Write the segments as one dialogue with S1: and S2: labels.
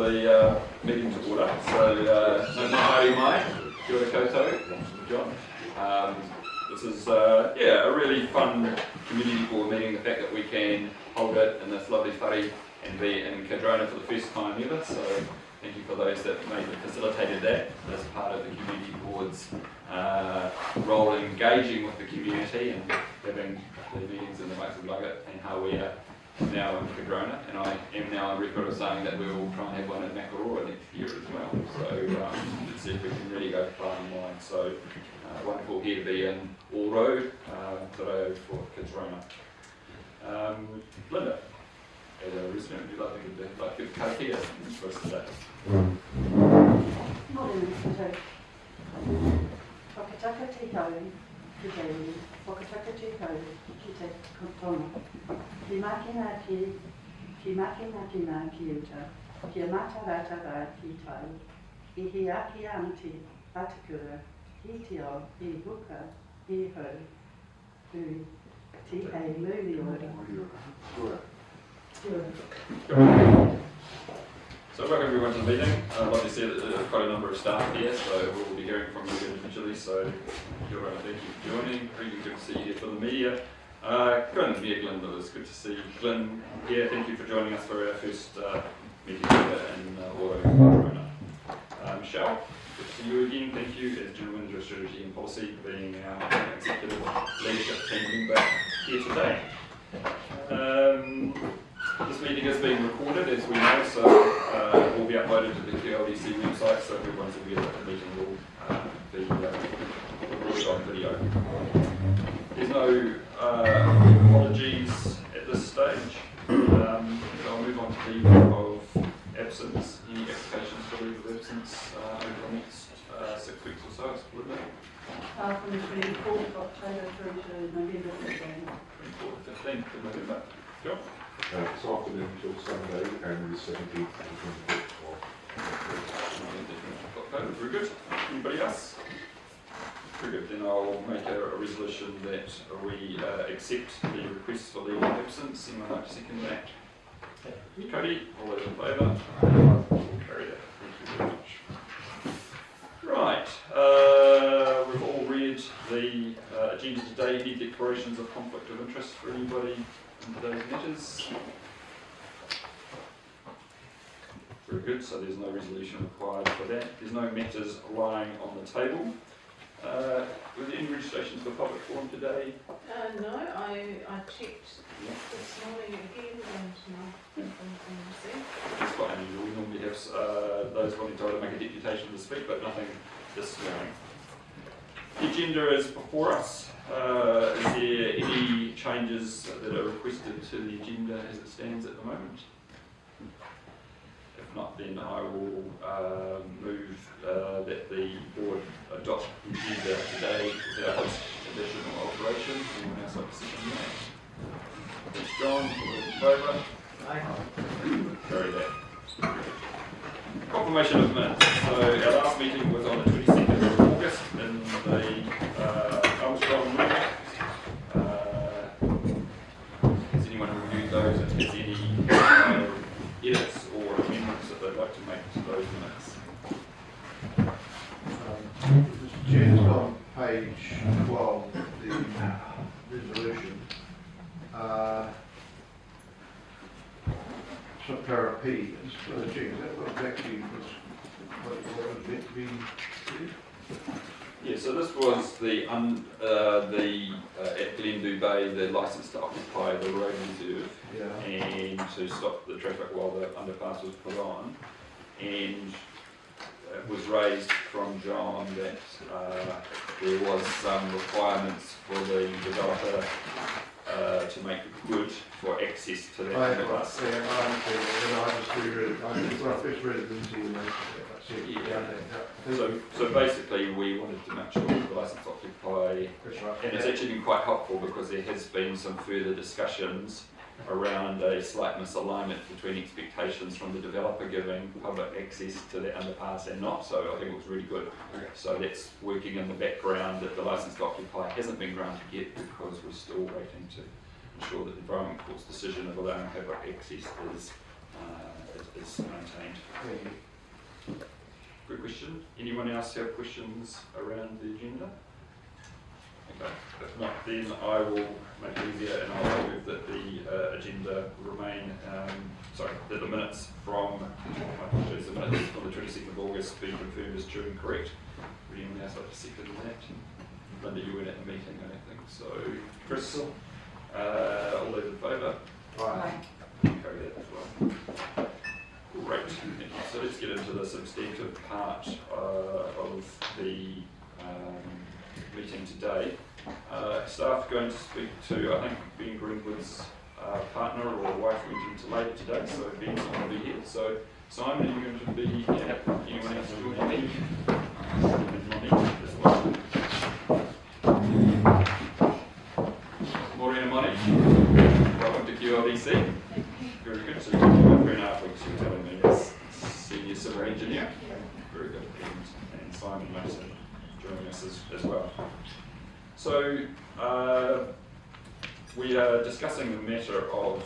S1: the meeting to order. So, no maori mai, kia ora koutou, John. This is a really fun community board meeting. The fact that we can hold it in this lovely whare and be in Cadrona for the first time ever. So thank you for those that facilitated that as part of the community board's role in engaging with the community and having the meetings in the Wānaka-Upper and how we are now in Cadrona, and I am now on record of saying that we will try and have one in Makaroa next year as well. So let's see if we can really go far and wide. So wonderful here to be in Oro today for Cadrona. Linda, as a resident, would you like to give karakia for us today?
S2: Morning, Mr. Whakataka te hau, ki te uri. Whakataka te hau, ki te kotona. Ki makina tina ki uta. Ki mata rata rā ki tau. I hi aki anti atakura. Ki te o, I buka, I hau. Ui, ti hei luli ora.
S1: So welcome everyone to the meeting. I'd like to see that there's quite a number of staff here, so we'll be hearing from you individually. So kia ora, thank you for joining. Really good to see you here for the media. Glenn, Glenn, it's good to see Glenn here. Thank you for joining us for our first meeting together in Wānaka-Upper. Michelle, good to see you again. Thank you as General Manager of Strategy and Policy for being our executive leadership team member here today. This meeting is being recorded, as we know, so it will be uploaded to the QLDC website, so everyone's aware that the meeting will be recorded on video. There's no apologies at this stage. So I'll move on to leave of absence. Any applications for leave of absence over the next 6 weeks or so?
S2: From the 24th of October through to November 15th.
S1: 24th to 15th of November. John?
S3: This afternoon until Sunday and the 17th to the 24th of
S1: October. Very good. Anybody else? Very good. Then I'll make a resolution that we accept the request for leave of absence. Anyone like to second that? Cody, all those in favour? We'll carry that. Thank you very much. Right. We've all read the agenda today. Any declarations of conflict of interest for anybody in today's matters? Very good, so there's no resolution required for that. There's no matters lying on the table. Were there any registrations for public forum today?
S4: No, I checked this morning again and nothing received.
S1: That's quite unusual. We normally have those wanting to make a deputation to speak, but nothing this morning. The agenda is before us. Is there any changes that are requested to the agenda as it stands at the moment? If not, then I will move that the board adopt the agenda today without additional alterations. Anyone else like to second that? Thanks, John. All those in favour? Aye. Carry that. Confirmation of minutes. So our last meeting was on the 22nd of August in the Armstrong room. Has anyone reviewed those and has any edits or amendments that they'd like to make to those minutes?
S3: Mr. Chair, just on page 12, the resolution, subpara P, just want to check, is that what exactly was meant to be said?
S1: Yeah, so this was the at Glendu Bay, the licence to occupy the road reserve and to stop the traffic while the underpass was put on. And it was raised from John that there was some requirements for the developer to make good for access to that underpass.
S3: I just reread it. When I first read it, didn't see
S1: So basically we wanted to make sure that the licence occupy, and it's actually been quite helpful because there has been some further discussions around a slight misalignment between expectations from the developer giving public access to the underpass and not, so I think it was really good. So that's working in the background that the licence to occupy hasn't been granted yet because we're still waiting to ensure that the Environment Court's decision of allowing public access is maintained.
S3: Thank you.
S1: Good question. Anyone else have questions around the agenda? Okay, if not, then I will make it easier and I'll move that the agenda remain, that the minutes from, the minutes from the 22nd of August be confirmed as true and correct. Would anyone else like to second that? Linda, you weren't at the meeting, I don't think. So, Chris, all those in favour?
S2: Aye.
S1: Carry that as well. Great. So let's get into the substantive part of the meeting today. Staff are going to speak to, I think, Ben Greenwood's partner or wife went into labour today, so Ben's not going to be here. So Simon, are you going to be here? Anyone else doing me? As well. Maureen and Moni, welcome to QLDC. Very good. So you've been here 3.5 weeks, you're telling me, as senior civil engineer. Very good. And Simon Mason joining us as well. So we are discussing the matter of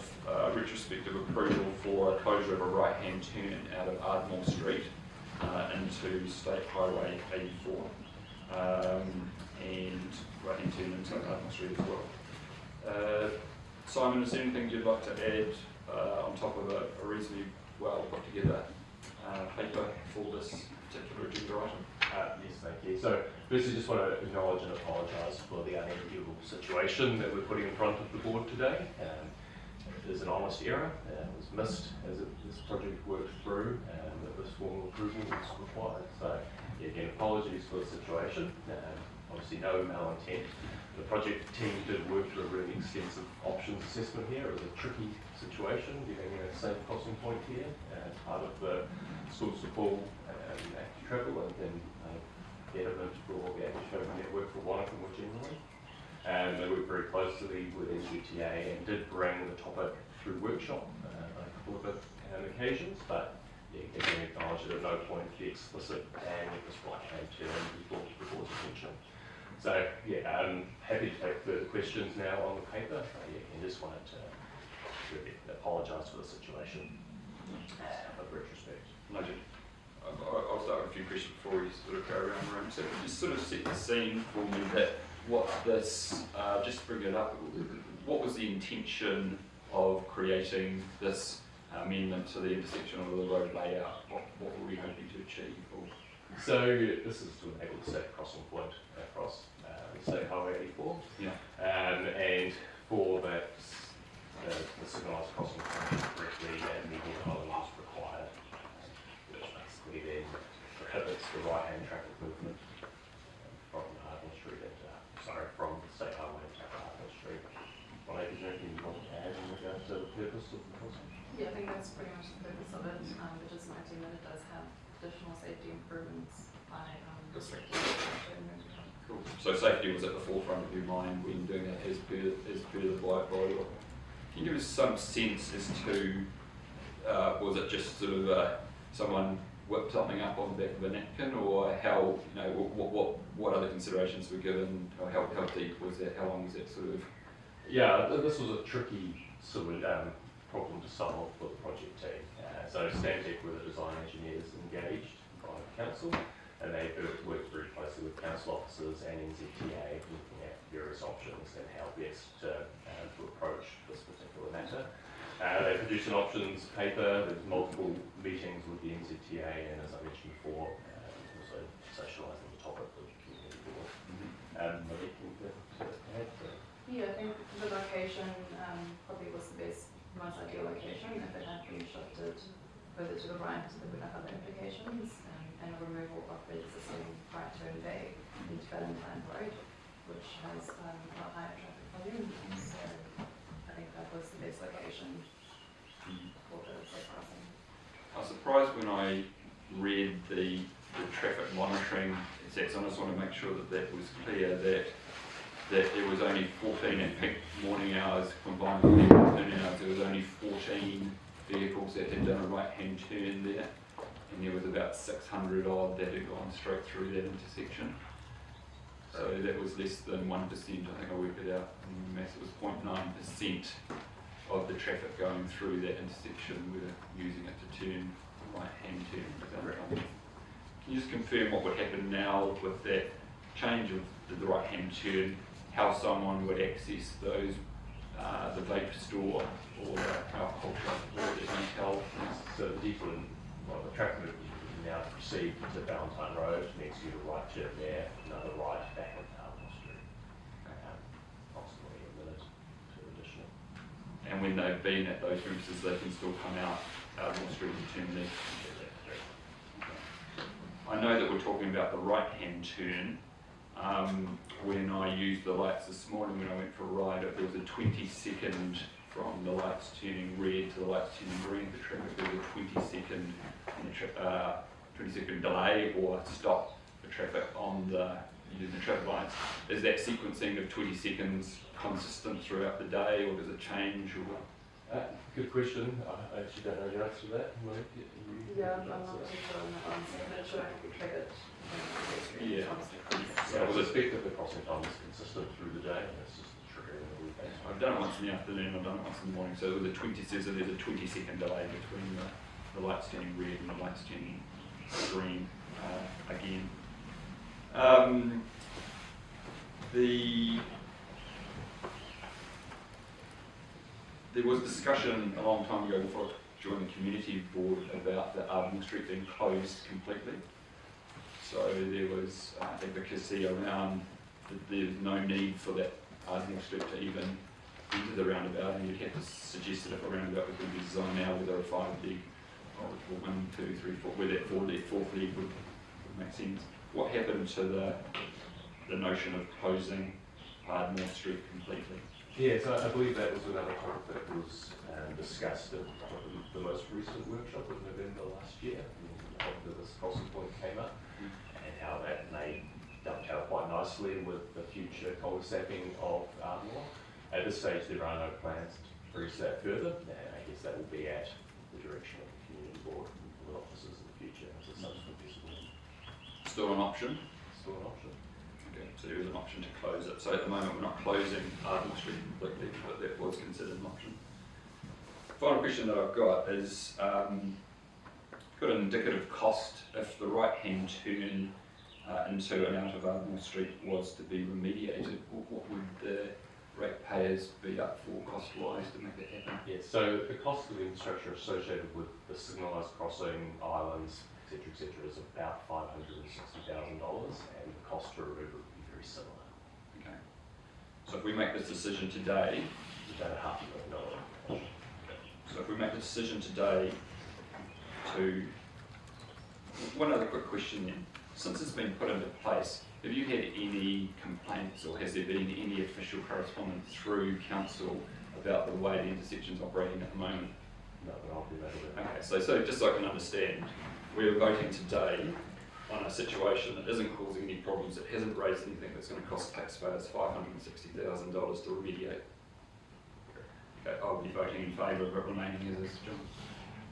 S1: retrospective approval for closure of a right-hand turn out of Ardmore Street into State Highway 84 and right-hand turn into Ardmore Street as well. Simon, is there anything you'd like to add on top of a reasonably well put together paper for this particular agenda item?
S5: Yes, thank you. So firstly, just want to acknowledge and apologise for the unenviable situation that we're putting in front of the board today. It is an honest error. It was missed as this project worked through that this formal approval was required. So again, apologies for the situation. Obviously no malintent. The project team did work through a really extensive options assessment here. It was a tricky situation, getting a safe crossing point here as part of the schools to pool active travel and then element for the active travel network for Wānaka more generally. They worked very closely with NZTA and did bring the topic through workshop on a couple of occasions, but yeah, again acknowledge that at no point the explicit ban of this right-hand turn was brought to the board's attention. So yeah, I'm happy to take further questions now on the paper. And just wanted to really apologise for the situation of retrospect.
S1: Noted. I'll start with a few questions before we sort of go around the room. So could you sort of set the scene for me that what this, just to bring it up, what was the intention of creating this amendment to the intersection of the road layout? What were we hoping to achieve?
S5: So this is to enable the safe crossing point across State Highway 84.
S1: Yeah.
S5: And for that, the signalised crossing point correctly and median island is required, which basically then prohibits the right-hand traffic movement from Ardmore Street from State Highway to Ardmore Street. Well, is there anything you want to add in regards to the purpose of the crossing?
S6: Yeah, I think that's pretty much the purpose of it, but just noting that it does have additional safety improvements by
S1: Cool. So safety was at the forefront of your mind when doing that as per the bylaw. Can you give us some sense as to, was it just sort of someone whipped something up on the back of a napkin, or how, you know, what other considerations were given, or how deep was that, how long was that sort of?
S5: Yeah, this was a tricky sort of problem to solve for the project team. So Stantec were the design engineers engaged by the council, and they worked very closely with council officers and NZTA looking at various options and how best to approach this particular matter. They produced an options paper. There was multiple meetings with the NZTA, and as I mentioned before, also socialising the topic with the community board.
S6: Yeah, I think the location probably was the most ideal location. If it had been shifted further to the right, it would have other implications, and a removal of the existing right turn bay into Valentine Road, which has a lot higher traffic volume. So I think that was the best location for the safe crossing.
S1: I was surprised when I read the traffic monitoring stats. I just want to make sure that was clear that there was only 14 at peak morning hours combined with the afternoon hours. There was only 14 vehicles that had done a right-hand turn there, and there was about 600 odd that had gone straight through that intersection. So that was less than 1%. I think I worked it out. And mass, it was 0.9% of the traffic going through that intersection were using it to turn right-hand you just confirm what would happen now with that change of the right-hand turn, how someone would access those, the vape store or the alcohol shop or the hotel?
S5: So the default, well, the traffic movement now to proceed to Valentine Road, next you to right turn there, another right back onto Almond Street. Approximately a minute to additional.
S1: And when they've been at those premises, they can still come out Ardmore Street and turn left. I know that we're talking about the right-hand turn. When I used the lights this morning when I went for a ride, there was a 20-second from the lights turning red to the lights turning green for traffic. There was a 20-second delay or stop for traffic on using the traffic lights. Is that sequencing of 20 seconds consistent throughout the day, or does it change? Or
S5: Good question. I actually don't know the answer to that. Monique,
S6: Yeah, I'm not too sure on that answer, but it should be triggered.
S1: Yeah.
S5: So I would expect that the crossing time is consistent through the day, and it's just triggering the weekend.
S1: I've done it once in the afternoon, I've done it once in the morning, so there's a 20-second delay between the lights turning red and the lights turning green again. There was discussion a long time ago before I joined the community board about the Ardmore Street being closed completely. So there was advocacy around that there's no need for that Ardmore Street to even enter the roundabout, and you'd have to suggest that if a roundabout was going to be designed now, whether a 5 leg or 1, 2, 3, 4, where that 4th leg would make sense. What happened to the notion of closing Ardmore Street completely?
S5: Yeah, so I believe that was another topic that was discussed at the most recent workshop of November last year, after this crossing point came up, and how that may dovetail quite nicely with the future cul-de-sacing of Ardmore. At this stage, there are no plans to progress that further, and I guess that will be at the direction of the community board and the officers in the future as a subsequent festival.
S1: Still an option?
S5: Still an option.
S1: Okay, so there is an option to close it. So at the moment we're not closing Ardmore Street completely, but that was considered an option. Final question that I've got is, got an indicative cost if the right-hand turn into and out of Ardmore Street was to be remediated. What would the ratepayers be up for cost-wise to make that happen?
S5: Yes, so the cost of the infrastructure associated with the signalised crossing, islands, etc., is about $560,000, and the cost to remove it would be very similar.
S1: Okay. So if we make this decision today,
S5: It's about $500,000.
S1: so if we make the decision today to, one other quick question then, since it's been put into place, have you had any complaints or has there been any official correspondence through council about the way the intersection's operating at the moment?
S5: No, but I'll do that a bit.
S1: Okay, so just so I can understand, we're voting today on a situation that isn't causing any problems, it hasn't raised anything that's going to cost taxpayers $560,000 to remediate. Okay, I'll be voting in favour of it remaining as is, John.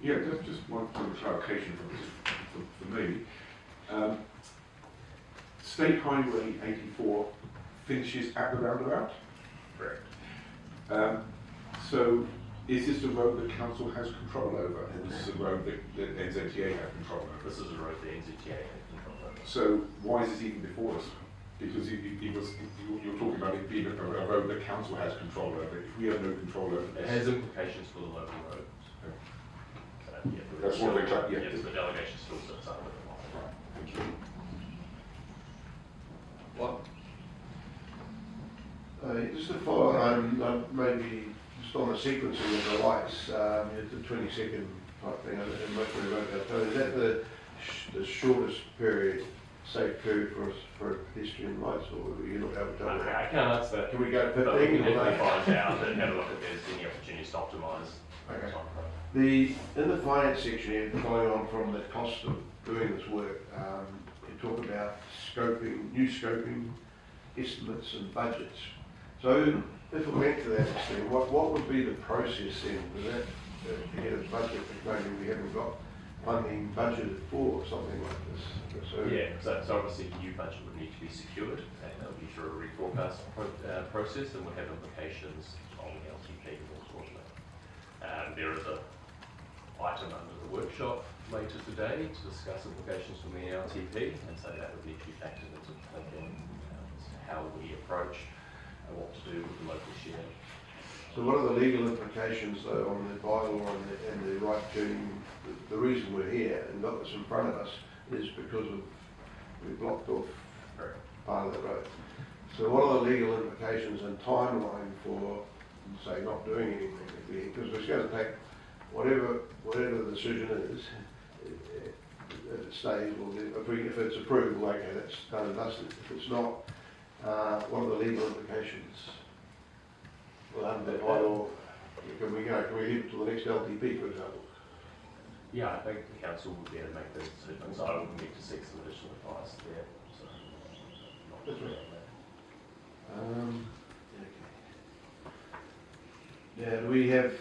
S3: Yeah, just one point of clarification for me. State Highway 84 finishes at the roundabout.
S5: Correct.
S3: So is this a road that council has control over, and this is a road that NZTA have control over?
S5: This is a road the NZTA has control over.
S3: So why is this even before us? Because you're talking about it being a road that council has control over. If we have no control over
S5: It
S3: this,
S5: has implications for the local roads.
S3: That's what we're trying- yeah.
S5: Yes, the delegation still sits under the law.
S3: right, thank you.
S1: What?
S7: Just to follow on, maybe just on the sequencing of the lights, it's a 20-second type thing, and most of the road there. So is that the shortest period, safe period for pedestrian lights, or you're not able to tell that?
S5: I can't answer that.
S7: Can we go
S5: But we
S7: 15
S5: can
S7: or
S5: definitely
S7: later?
S5: find out and have a look if there's any opportunities to optimise.
S7: Okay. In the finance section here, following on from the cost of doing this work, you talk about new scoping, estimates and budgets. So if it went to that extent, what would be the process then? Would that to get a budget that maybe we haven't got funding budgeted for or something like this? So
S5: Yeah, so obviously a new budget would need to be secured, and that would be through a reforecast process and would have implications on the LTP more broadly. There is item under the workshop later today to discuss implications from the LTP, and so that would need to be factored into thinking how we approach what to do with the local share.
S7: So what are the legal implications though on the bylaw and the right turning? The reason we're here and got this in front of us is because we blocked off part of the road. So what are the legal implications and timeline for, say, not doing anything? Because it's going to take whatever the decision is, if it stays, if it's approved, okay, that's done and dusted. If it's not, what are the legal implications? Well, under the bylaw, can we leave it to the next LTP, for example?
S5: Yeah, I think the council would be able to make those decisions. I would need to seek some additional advice there. So,
S7: That's right. Yeah, do we have,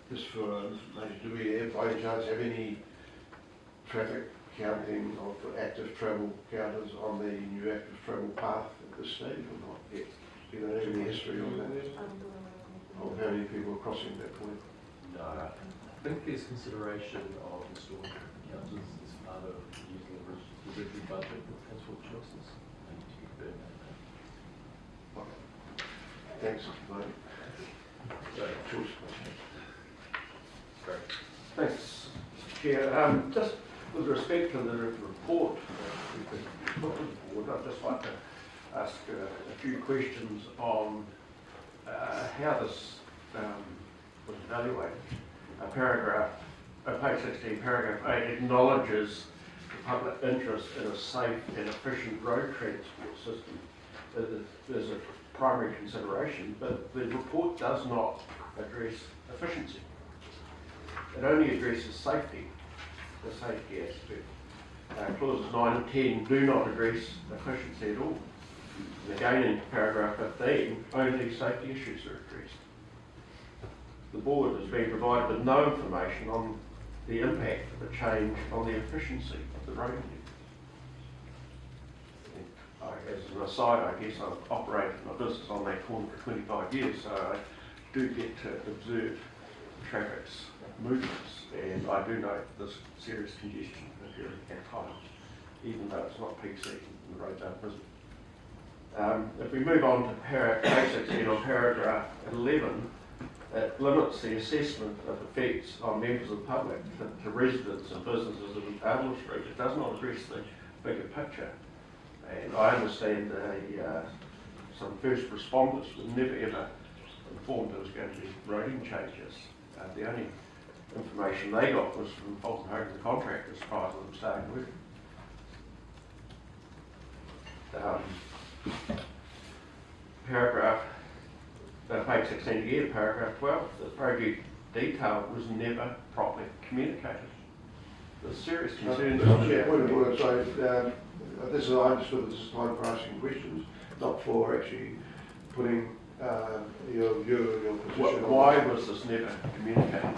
S7: just for information, do we have, by any chance, have any traffic counting of active travel counters on the new active travel path at this stage or not yet? Do you know any history on that? Of how many people are crossing that point?
S5: no, I think there's consideration of installing traffic counters as part of using the residual budget for transport choices. I need to confirm that.
S7: Thanks, mate. Choice.
S5: Great.
S8: Thanks, Chair. Just with respect to the report we've been put to the board, I'd just like to ask a few questions on how this was evaluated. Page 16, paragraph 8 acknowledges the public interest in a safe and efficient road transport system. There's a primary consideration, but the report does not address efficiency. It only addresses safety, the safety aspect. Clauses 9 and 10 do not address efficiency at all. And again in paragraph 15, only safety issues are addressed. The board has been provided with no information on the impact of a change on the efficiency of the road network. As an aside, I guess I've operated my business on that corner for 25 years, so I do get to observe traffic's movements, and I do note this serious congestion occurring at times, even though it's not peak season and the roads aren't busy. If we move on to page 16 on paragraph 11, it limits the assessment of effects on members of the public to residents and businesses of Adler Street. It does not address the bigger picture. And I understand some first responders were never ever informed there was going to be roading changes. The only information they got was from Fulton Hogan, the contractors, prior to them starting work. Page 16 again, paragraph 12, the project detail was never properly communicated. There's serious concerns.
S7: Point of order, sorry. This is, I understood this is time for asking questions, not for actually putting your position.
S8: Why was this never communicated?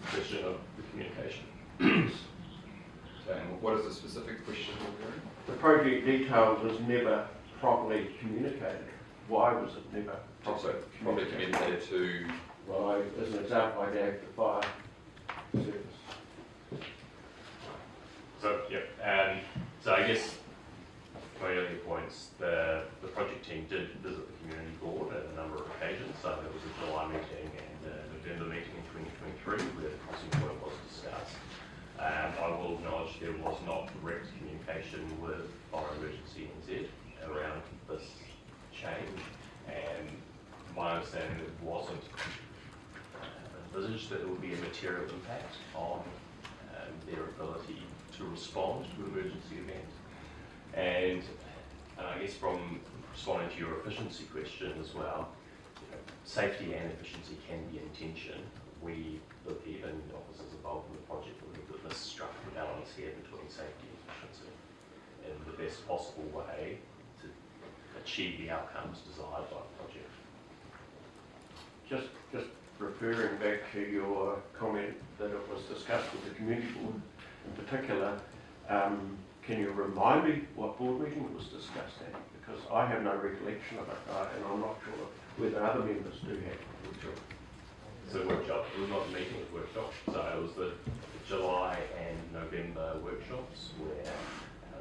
S5: Question of the communication.
S1: Okay, and what is the specific question we're hearing?
S8: The project detail was never properly communicated. Why was it never
S1: Also, probably communicated to.
S8: Well, as an example, I gave the fire service.
S5: So, yeah, so I guess my earlier points, the project team did visit the community board at a number of occasions. So there was a July meeting and a November meeting in 2023 where the crossing point was discussed. I will acknowledge there was not direct communication with Fire Emergency NZ around this change, and my understanding it wasn't envisaged that it would be a material impact on their ability to respond to emergency events. And I guess from responding to your efficiency question as well, safety and efficiency can be in tension. We believe, and officers involved in the project believe, that this struck the balance here between safety and efficiency in the best possible way to achieve the outcomes desired by the project.
S8: Just referring back to your comment that it was discussed with the community board in particular, can you remind me what board meeting it was discussed at? Because I have no recollection of it, and I'm not sure whether other members do have workshop.
S5: So workshop, it was not a meeting, it was workshop. So it was the July and November workshops where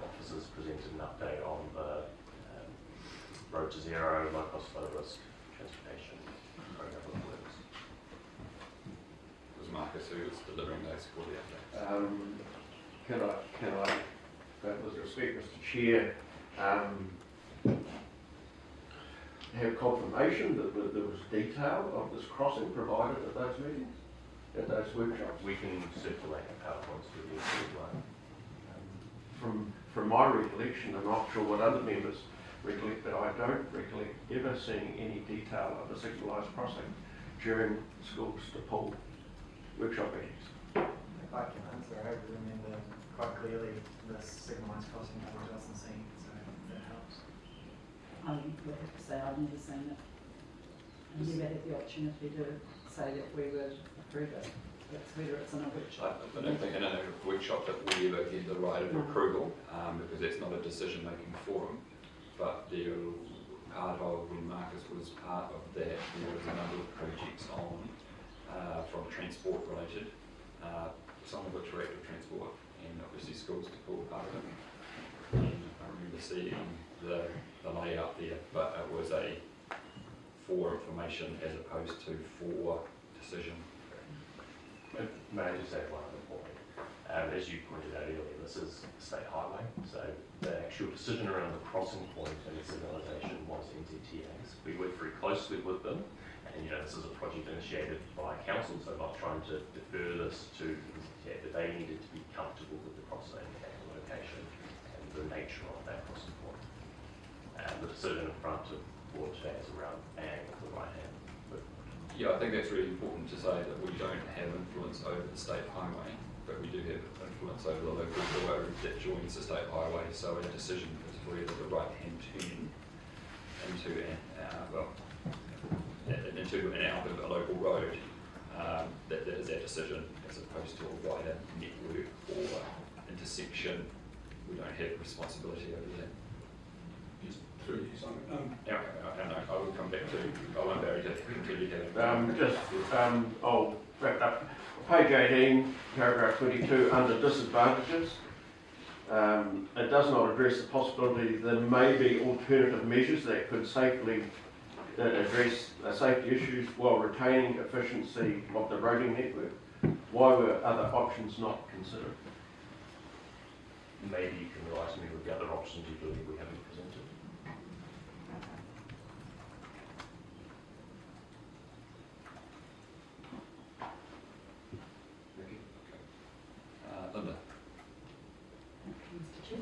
S5: officers presented an update on the Road to Zero, low cost, low risk transportation program of works.
S1: It was Marcus who was delivering those for the update.
S8: Can I, with respect, Mr. Chair, have confirmation that there was detail of this crossing provided at those meetings, at those workshops?
S5: We can circulate the PowerPoints with you if you'd like.
S8: From my recollection, I'm not sure what other members recollect, but I don't recollect ever seeing any detail of a signalised crossing during schools to pull workshop meetings.
S9: If I can answer, I remember quite clearly this signalised crossing that was just seen, so that helps.
S2: I would have to say I've never seen it. I never had the opportunity to say that we would approve it. That's whether it's in a workshop.
S1: I don't think in a workshop that we ever get the right of approval, because it's not a decision-making forum. But part of, when Marcus was part of that, there was a number of projects on from transport related, some of which were active transport, and obviously schools to pull part of it. And I remember seeing the layout there, but it was for information as opposed to for decision.
S5: May I just add one other point? As you pointed out earlier, this is a state highway, so the actual decision around the crossing point and the signalisation was NZTA's. We worked very closely with them, and this is a project initiated by council, so I'm not trying to defer this to NZTA, but they needed to be comfortable with the crossing and the location and the nature of that crossing point. The decision in front of the board today is around bang with the right hand.
S1: Yeah, I think that's really important to say that we don't have influence over the state highway, but we do have influence over the local road that joins the state highway. So a decision is whether the right-hand turn into an out of a local road, that is our decision, as opposed to a wider network or intersection. We don't have responsibility over that.
S3: Through you, Simon.
S1: I will come back to, I won't be able to continue having.
S8: I'll wrap up. Page 18, paragraph 22, under disadvantages. It does not address the possibility there may be alternative measures that could safely address safety issues while retaining efficiency of the roading network. Why were other options not considered?
S5: Maybe you can write to me with the other options you believe we haven't presented.
S1: Linda.
S2: Thank you, Mr. Chair.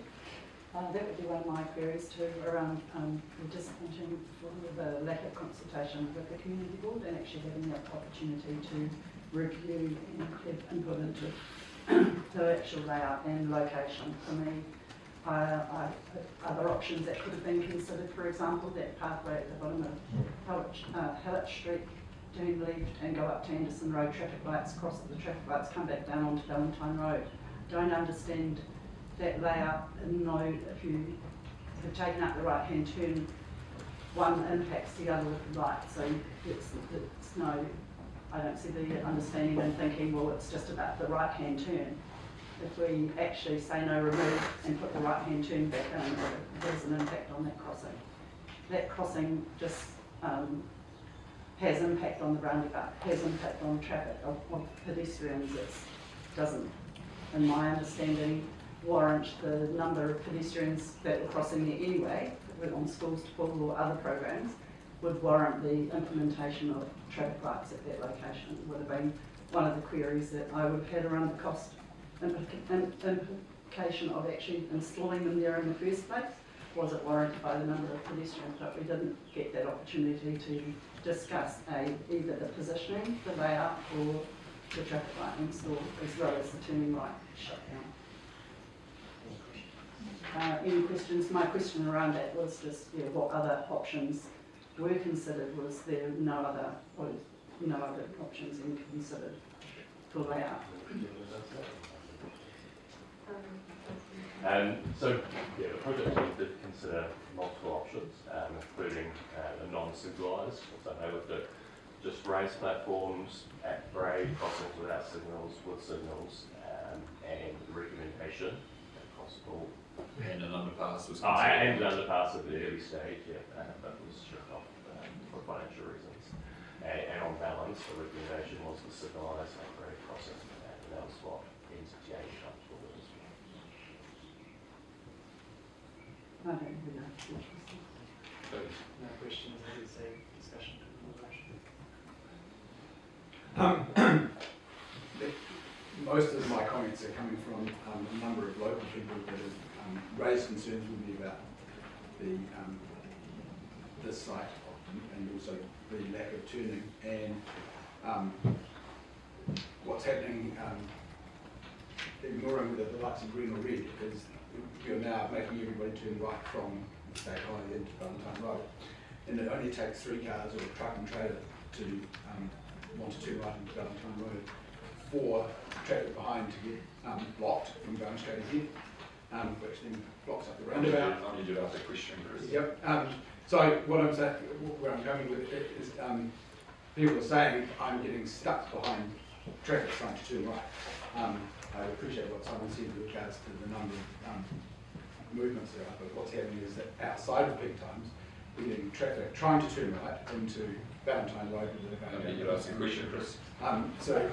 S2: That would be one of my queries too, around the disappointing for the lack of consultation with the community board and actually having the opportunity to review and have input into the actual layout and location. For me, other options that could have been considered, for example, that pathway at the bottom of Hillett Street, turn left and go up to Anderson Road, traffic lights, cross at the traffic lights, come back down onto Valentine Road. Don't understand that layout and know if you have taken out the right hand turn, one impacts the other with the right. So it's no, I don't see the understanding and thinking, well, it's just about the right hand turn. If we actually say no, remove and put the right hand turn back in, there's an impact on that crossing. That crossing just has impact on the roundabout, has impact on traffic, of pedestrians. It doesn't, in my understanding, warrant the number of pedestrians that were crossing there anyway, on schools to pull or other programs, would warrant the implementation of traffic lights at that location. It would have been one of the queries that I would have had around the cost implication of actually installing them there in the first place. Was it warranted by the number of pedestrians? But we didn't get that opportunity to discuss either the positioning, the layout, or the traffic light install, as well as the turning right shutdown. Any questions? My question around that was just what other options were considered. Was there no other options being considered for layout?
S5: So, yeah, the project team did consider multiple options, including a non-signalised, so they looked at just raised platforms at grade, crossings without signals, with signals, and the recommendation, if possible.
S1: And an underpass was
S5: Oh,
S1: considered.
S5: and an underpass at the early stage, yeah, that was struck off for financial reasons. And on balance, the recommendation was the signalised at grade crossing, and that was what NZTA was comfortable with as well.
S2: I don't really know.
S9: No questions, as you say, discussion to
S10: Most of my comments are coming from a number of local people that have raised concerns with me about the this site and also the lack of turning and what's happening, ignoring whether the lights are green or red, because you're now making everybody turn right from State Highway into Valentine Road, and it only takes 3 cars or a truck and trailer to want to turn right into Valentine Road for traffic behind to get blocked from going straight ahead, which then blocks up the roundabout.
S1: I need you to ask a question, Chris.
S10: Yep. So what I'm saying, where I'm going with it is, people are saying I'm getting stuck behind traffic trying to turn right. I appreciate what Simon said with regards to the number of movements there are, but what's happening is that outside of peak times, we're getting traffic trying to turn right into Valentine Road.
S1: I need you to ask a question, Chris.
S10: So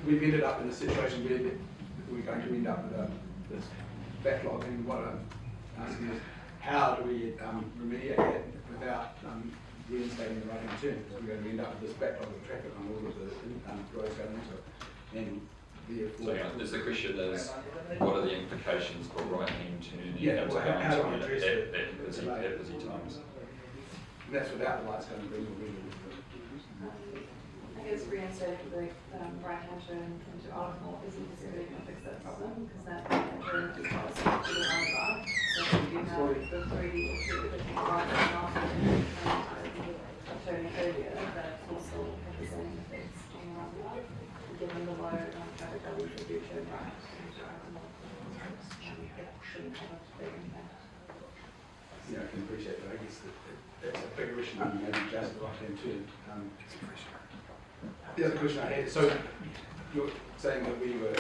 S10: we've ended up in a situation where we're going to end up with this backlog, and what I'm asking is, how do we remediate that without reinstating the right-hand turn? Because we're going to end up with this backlog of traffic on all of the roads going into it, and therefore...
S1: So the question is, what are the implications for right-hand turning into
S10: well, how do we
S1: Valentine
S10: address
S1: at busy times?
S10: And that's without the lights going green or red.
S6: I guess reinstating the right-hand turn into Ardmore isn't necessarily going to fix that problem, because that turn is passing to the roundabout. So if you have the 3 or 2 that you right now turning earlier, that also have the same effects on the roundabout. Given the low traffic that we should do turn right into Ardmore, it shouldn't have a big impact.
S10: Yeah, I can appreciate that. I guess that's a bigger issue than maybe just the right-hand turn. The other question I had, so you're saying that we were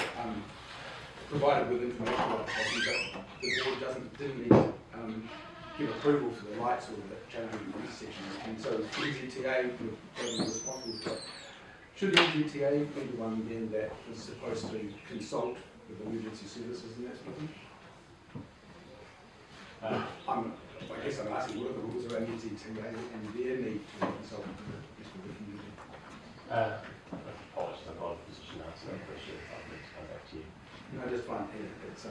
S10: provided with information about the policy, but the board didn't need to give approval for the lights or the challenging intersections, and so NZTA would be responsible for it. Should the NZTA be the one then that is supposed to consult with emergency services and that sort of thing? I guess I'm asking, what are the rules around NZTA and their need to consult with the rest of the community?
S5: Apologies, I'm not in a position to answer that question. I'll need to come back to you.
S10: No, I just find it's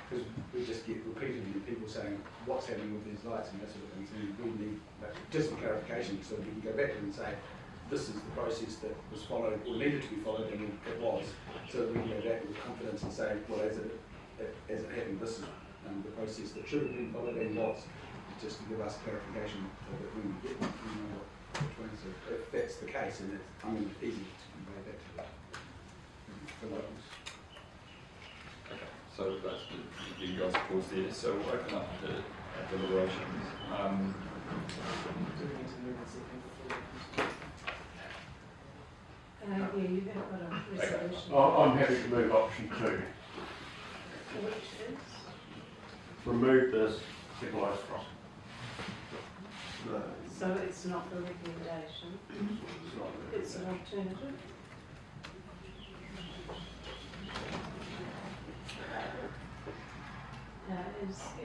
S10: because we just get repeatedly people saying what's happening with these lights and that sort of thing. So we need just some clarification so we can go back to them and say this is the process that was followed or needed to be followed, and it was. So that we can go back with confidence and say, well, as it happened, this is the process that should have been followed and was. Just to give us clarification so that when we get it, we know which one. So if that's the case, and it's easy to convey that to the locals.
S1: Okay, so that's you guys pause there. So we'll open up the deliberations.
S9: Do we need to move the second before
S4: Yeah, you have got a resolution.
S8: I'm happy to move option 2.
S4: Which is?
S8: Remove this signalised crossing.
S7: No,
S4: So it's not a recommendation,
S8: It's not a
S4: it's an alternative.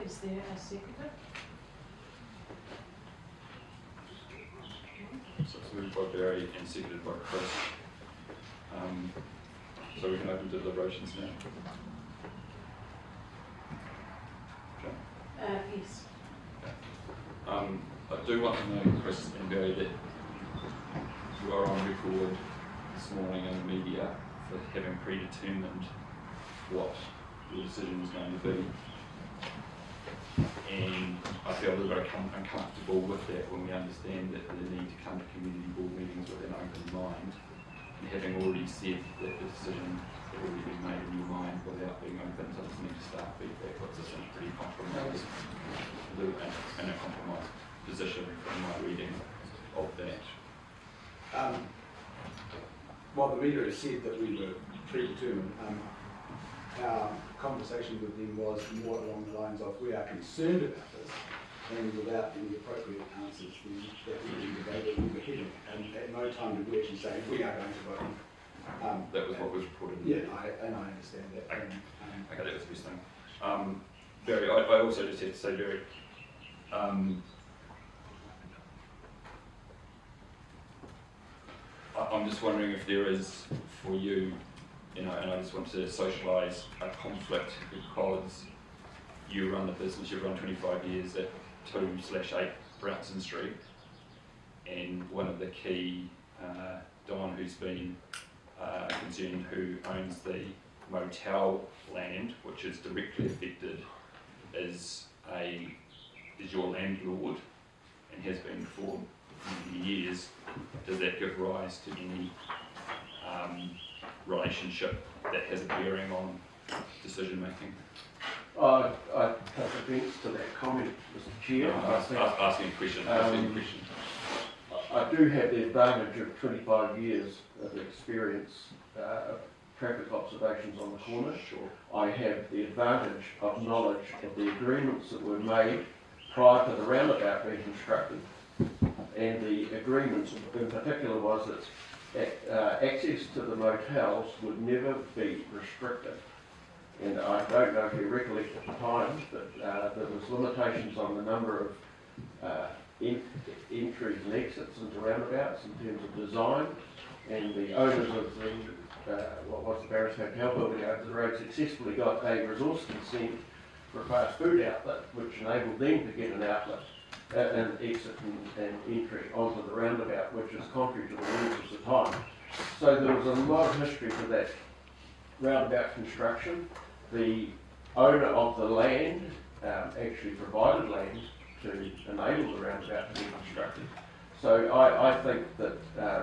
S4: Is there a seconder?
S1: So it's moved by Barry and seconded by Chris. So we can open deliberations now. Okay.
S4: Yes.
S1: I do want to know, Chris and Barry, that you are on record this morning in the media for having predetermined what your decision was going to be. And I feel a little bit uncomfortable with that when we understand that the need to come to community board meetings with an open mind and having already said that the decision had already been made in your mind without being open to listening to staff feedback, puts us in a pretty compromised, in a compromised position from my reading of that.
S10: While the reader has said that we were predetermined, our conversation with them was more along the lines of, we are concerned about this, and without any appropriate answers, that we didn't debate it, we were heading, and at no time did we actually say, we are going to vote.
S1: That was what was reported.
S10: Yeah, I understand that.
S1: Okay, that was the best thing. Barry, I also just have to say, Barry, I'm just wondering if there is, for you, and I just want to socialise a conflict because you run the business, you've run 25 years at 2/8 Brownson Street, and one of the key, Don, who's been concerned, who owns the motel land, which is directly affected, is your landlord and has been for many years. Does that give rise to any relationship that has a bearing on decision making?
S7: I take offence to that comment, Mr Chair.
S1: Asking a question.
S7: I do have the advantage of 25 years of experience of traffic observations on the corner.
S1: Sure.
S7: I have the advantage of knowledge of the agreements that were made prior to the roundabout being constructed. And the agreements in particular was that access to the motels would never be restricted. And I don't know if you recollect at the time, but there was limitations on the number of entries and exits into roundabouts in terms of design, and the owners of the what was the Barris Hotel building over the road successfully got a resource consent for a fast food outlet, which enabled them to get an outlet, an exit and entry onto the roundabout, which is contrary to the rules of the time. So there was a lot of history to that roundabout construction. The owner of the land actually provided land to enable the roundabout to be constructed. So I think that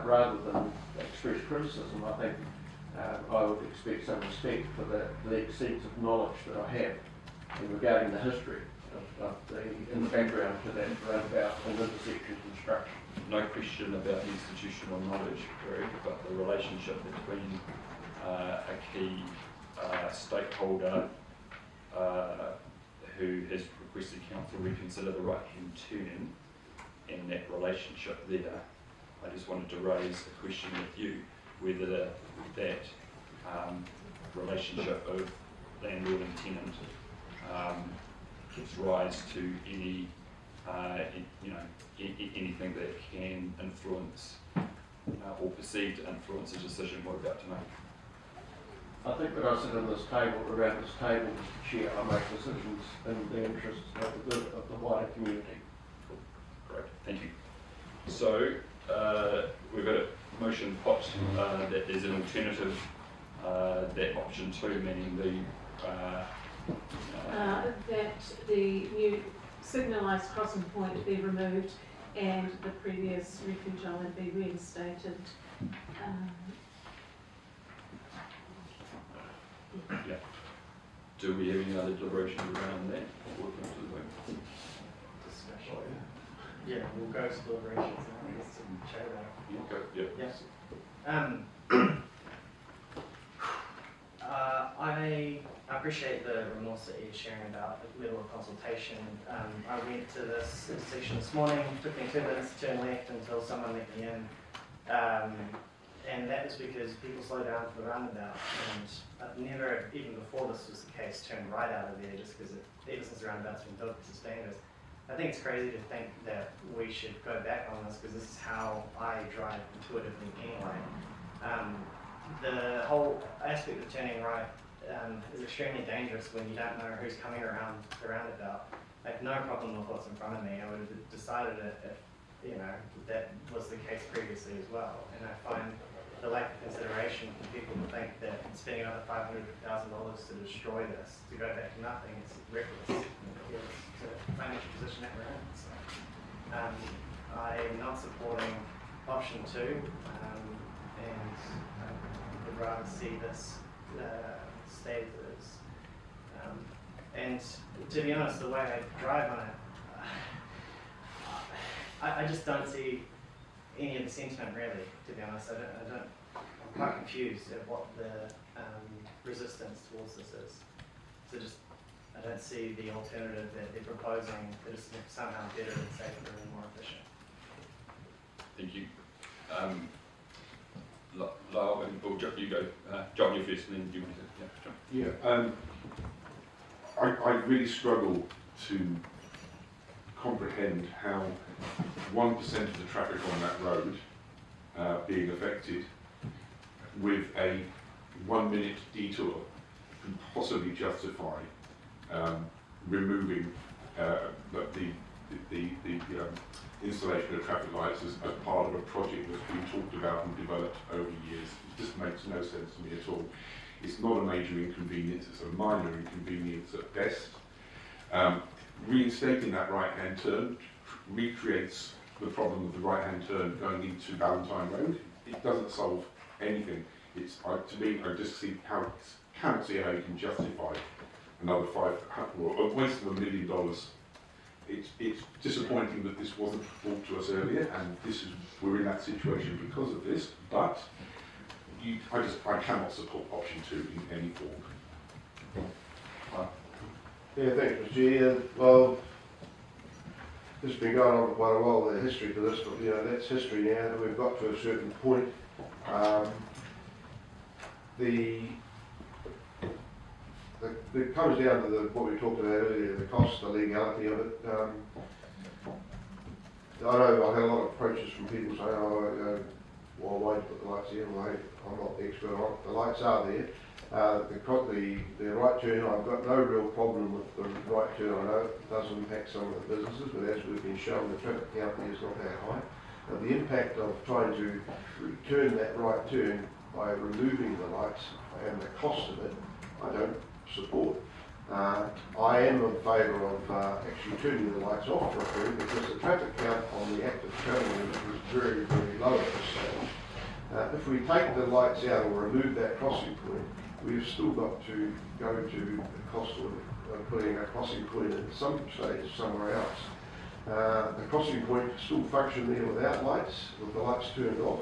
S7: rather than express criticism, I think I would expect some respect for the extent of knowledge that I have regarding the history in the background to that roundabout and intersection construction.
S1: No question about the institutional knowledge, Greg, but the relationship between a key stakeholder who has requested council reconsider the right hand turn and that relationship there. I just wanted to raise a question with you whether that relationship of landlord and tenant gives rise to any anything that can influence or perceive to influence a decision we're about to make.
S7: I think that I sit on this table, around this table, Mr Chair, I make decisions in the interests of the good of the wider community.
S1: Cool. Great, thank you. So we've got a motion put that there's an alternative, that option 2, meaning
S4: that the new signalised crossing point be removed and the previous refuge island be reinstated.
S1: Yeah. Do we have any other deliberations around that? Or we'll go to the vote?
S9: Discussion. Yeah, we'll go to deliberations and I guess to chat about it.
S1: Yeah, go, yeah.
S9: Yes. I appreciate the remorse that you're sharing about the level of consultation. I went to this intersection this morning, it took me 2 minutes to turn left until someone let me in. And that was because people slow down for the roundabout, and I've never, even before this was the case, turned right out of there just because ever since the roundabout's been built, it's dangerous. I think it's crazy to think that we should go back on this because this is how I drive intuitively anyway. The whole aspect of turning right is extremely dangerous when you don't know who's coming around the roundabout. I have no problem with what's in front of me. I would have decided it if, that was the case previously as well. And I find the lack of consideration for people to think that spending another $500,000 to destroy this, to go back to nothing, is reckless. It's a financial position that we're in. So, I am not supporting option 2, and would rather see this stay as it is. And to be honest, the way I drive on it, I just don't see any of the sentiment really, to be honest. I'm quite confused at what the resistance towards this is. So I don't see the alternative that they're proposing that is somehow better and safer and more efficient.
S1: Thank you. Lyle, or you go. John, you first, and then you want to. Yeah, John.
S3: I really struggle to comprehend how 1% of the traffic on that road being affected with a 1 minute detour can possibly justify removing the installation of traffic lights as part of a project that's been talked about and developed over years. It just makes no sense to me at all. It's not a major inconvenience, it's a minor inconvenience at best. Reinstating that right-hand turn recreates the problem of the right-hand turn going into Valentine Road. It doesn't solve anything. To me, I just cannot see how you can justify another a waste of $1 million. It's disappointing that this wasn't brought to us earlier, and we're in that situation because of this. But I cannot support option 2 in any form.
S7: Yeah, thanks, Mr. G. Well, this has been going on for quite a while, the history for this, but that's history now. We've got to a certain point. It comes down to what we talked about earlier, the cost, the legality of it. I know I've had a lot of approaches from people saying, well, why did you put the lights here? Well, I'm not the expert on it. The lights are there. The right turn, I've got no real problem with the right turn. I know it does impact some of the businesses, but as we've been shown, the traffic count there is not that high. The impact of trying to turn that right turn by removing the lights and the cost of it, I don't support. I am in favour of actually turning the lights off for a period because the traffic count on the active travelling is very, very low at this stage. If we take the lights out or remove that crossing point, we've still got to go to the cost of putting a crossing point in some stage somewhere else. The crossing point still function there without lights, with the lights turned off.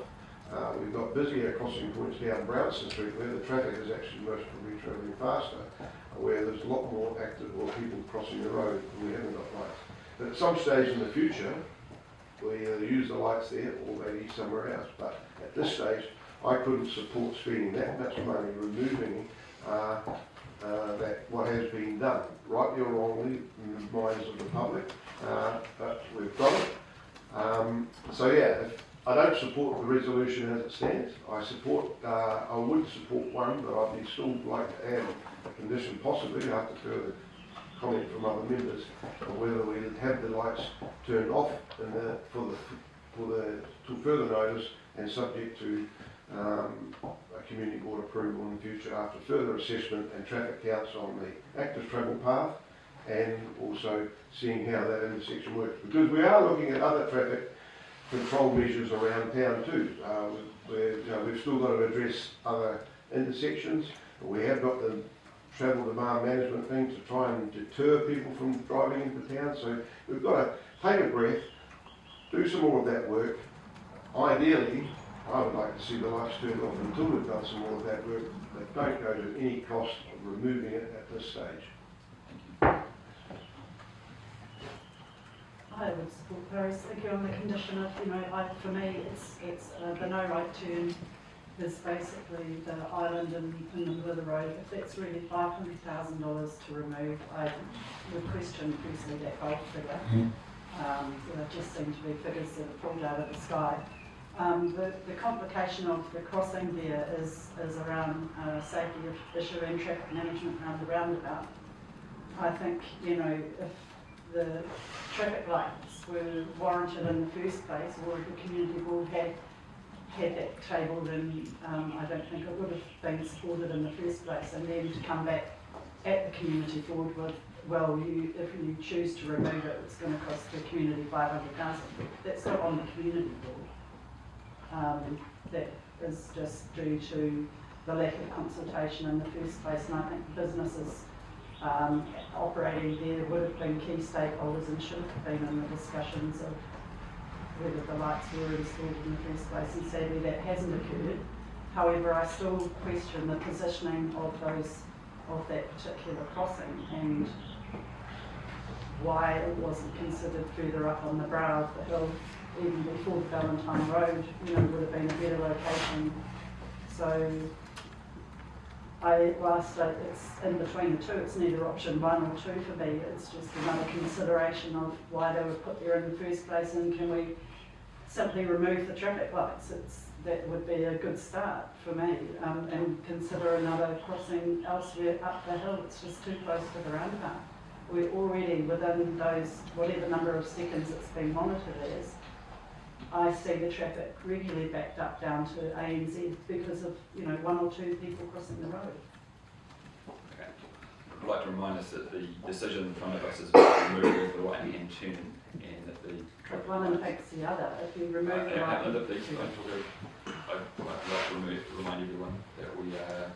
S7: We've got busier crossing points down Brownson Street where the traffic is actually most probably travelling faster, where there's a lot more active or people crossing the road and we haven't got lights. But at some stage in the future, we either use the lights there or maybe somewhere else. But at this stage, I couldn't support spending that much money removing that what has been done, rightly or wrongly, in the minds of the public. But we've got it. So yeah, I don't support the resolution as it stands. I would support one, but I'd still like to add a condition, possibly after further comment from other members, of whether we have the lights turned off till further notice and subject to a community board approval in the future after further assessment and traffic counts on the active travel path, and also seeing how that intersection works. Because we are looking at other traffic control measures around town too. We've still got to address other intersections. We have got the travel demand management thing to try and deter people from driving into town. So we've got to take a breath, do some more of that work. Ideally, I would like to see the lights turned off until we've done some more of that work, but don't go to any cost of removing it at this stage.
S2: I would support Paris. Thank you on the condition of, for me, it's the no right turn is basically the island in the middle of the road. If that's really $500,000 to remove, I would question personally that gold figure. They just seem to be figures that are pulled out of the sky. The complication of the crossing there is around safety issue and traffic management around the roundabout. I think, if the traffic lights were warranted in the first place, or if the community board had that tabled, and I don't think it would have been supported in the first place, and then to come back at the community board with, well, if you choose to remove it, it's going to cost the community $500,000. That's not on the community board. is just due to the lack of consultation in the first place, and I think businesses operating there would have been key stakeholders and should have been in the discussions of whether the lights were installed in the first place, and sadly that hasn't occurred. However, I still question the positioning of that particular crossing and why it wasn't considered further up on the brow of the hill, even before the Valentine Road, would have been a better location. So whilst it's in between the two, it's neither option 1 or 2 for me. It's just another consideration of why they were put there in the first place, and can we simply remove the traffic lights? That would be a good start for me, and consider another crossing elsewhere up the hill. It's just too close to the roundabout. We're already within those, whatever number of seconds it's been monitored as. I see the traffic regularly backed up down to ANZ because of 1 or 2 people crossing the road.
S1: Okay. I'd like to remind us that the decision in front of us is about removal of the right-hand turn, and that the
S2: But one impacts the other. If you remove the right
S1: I'd like to remind everyone that we are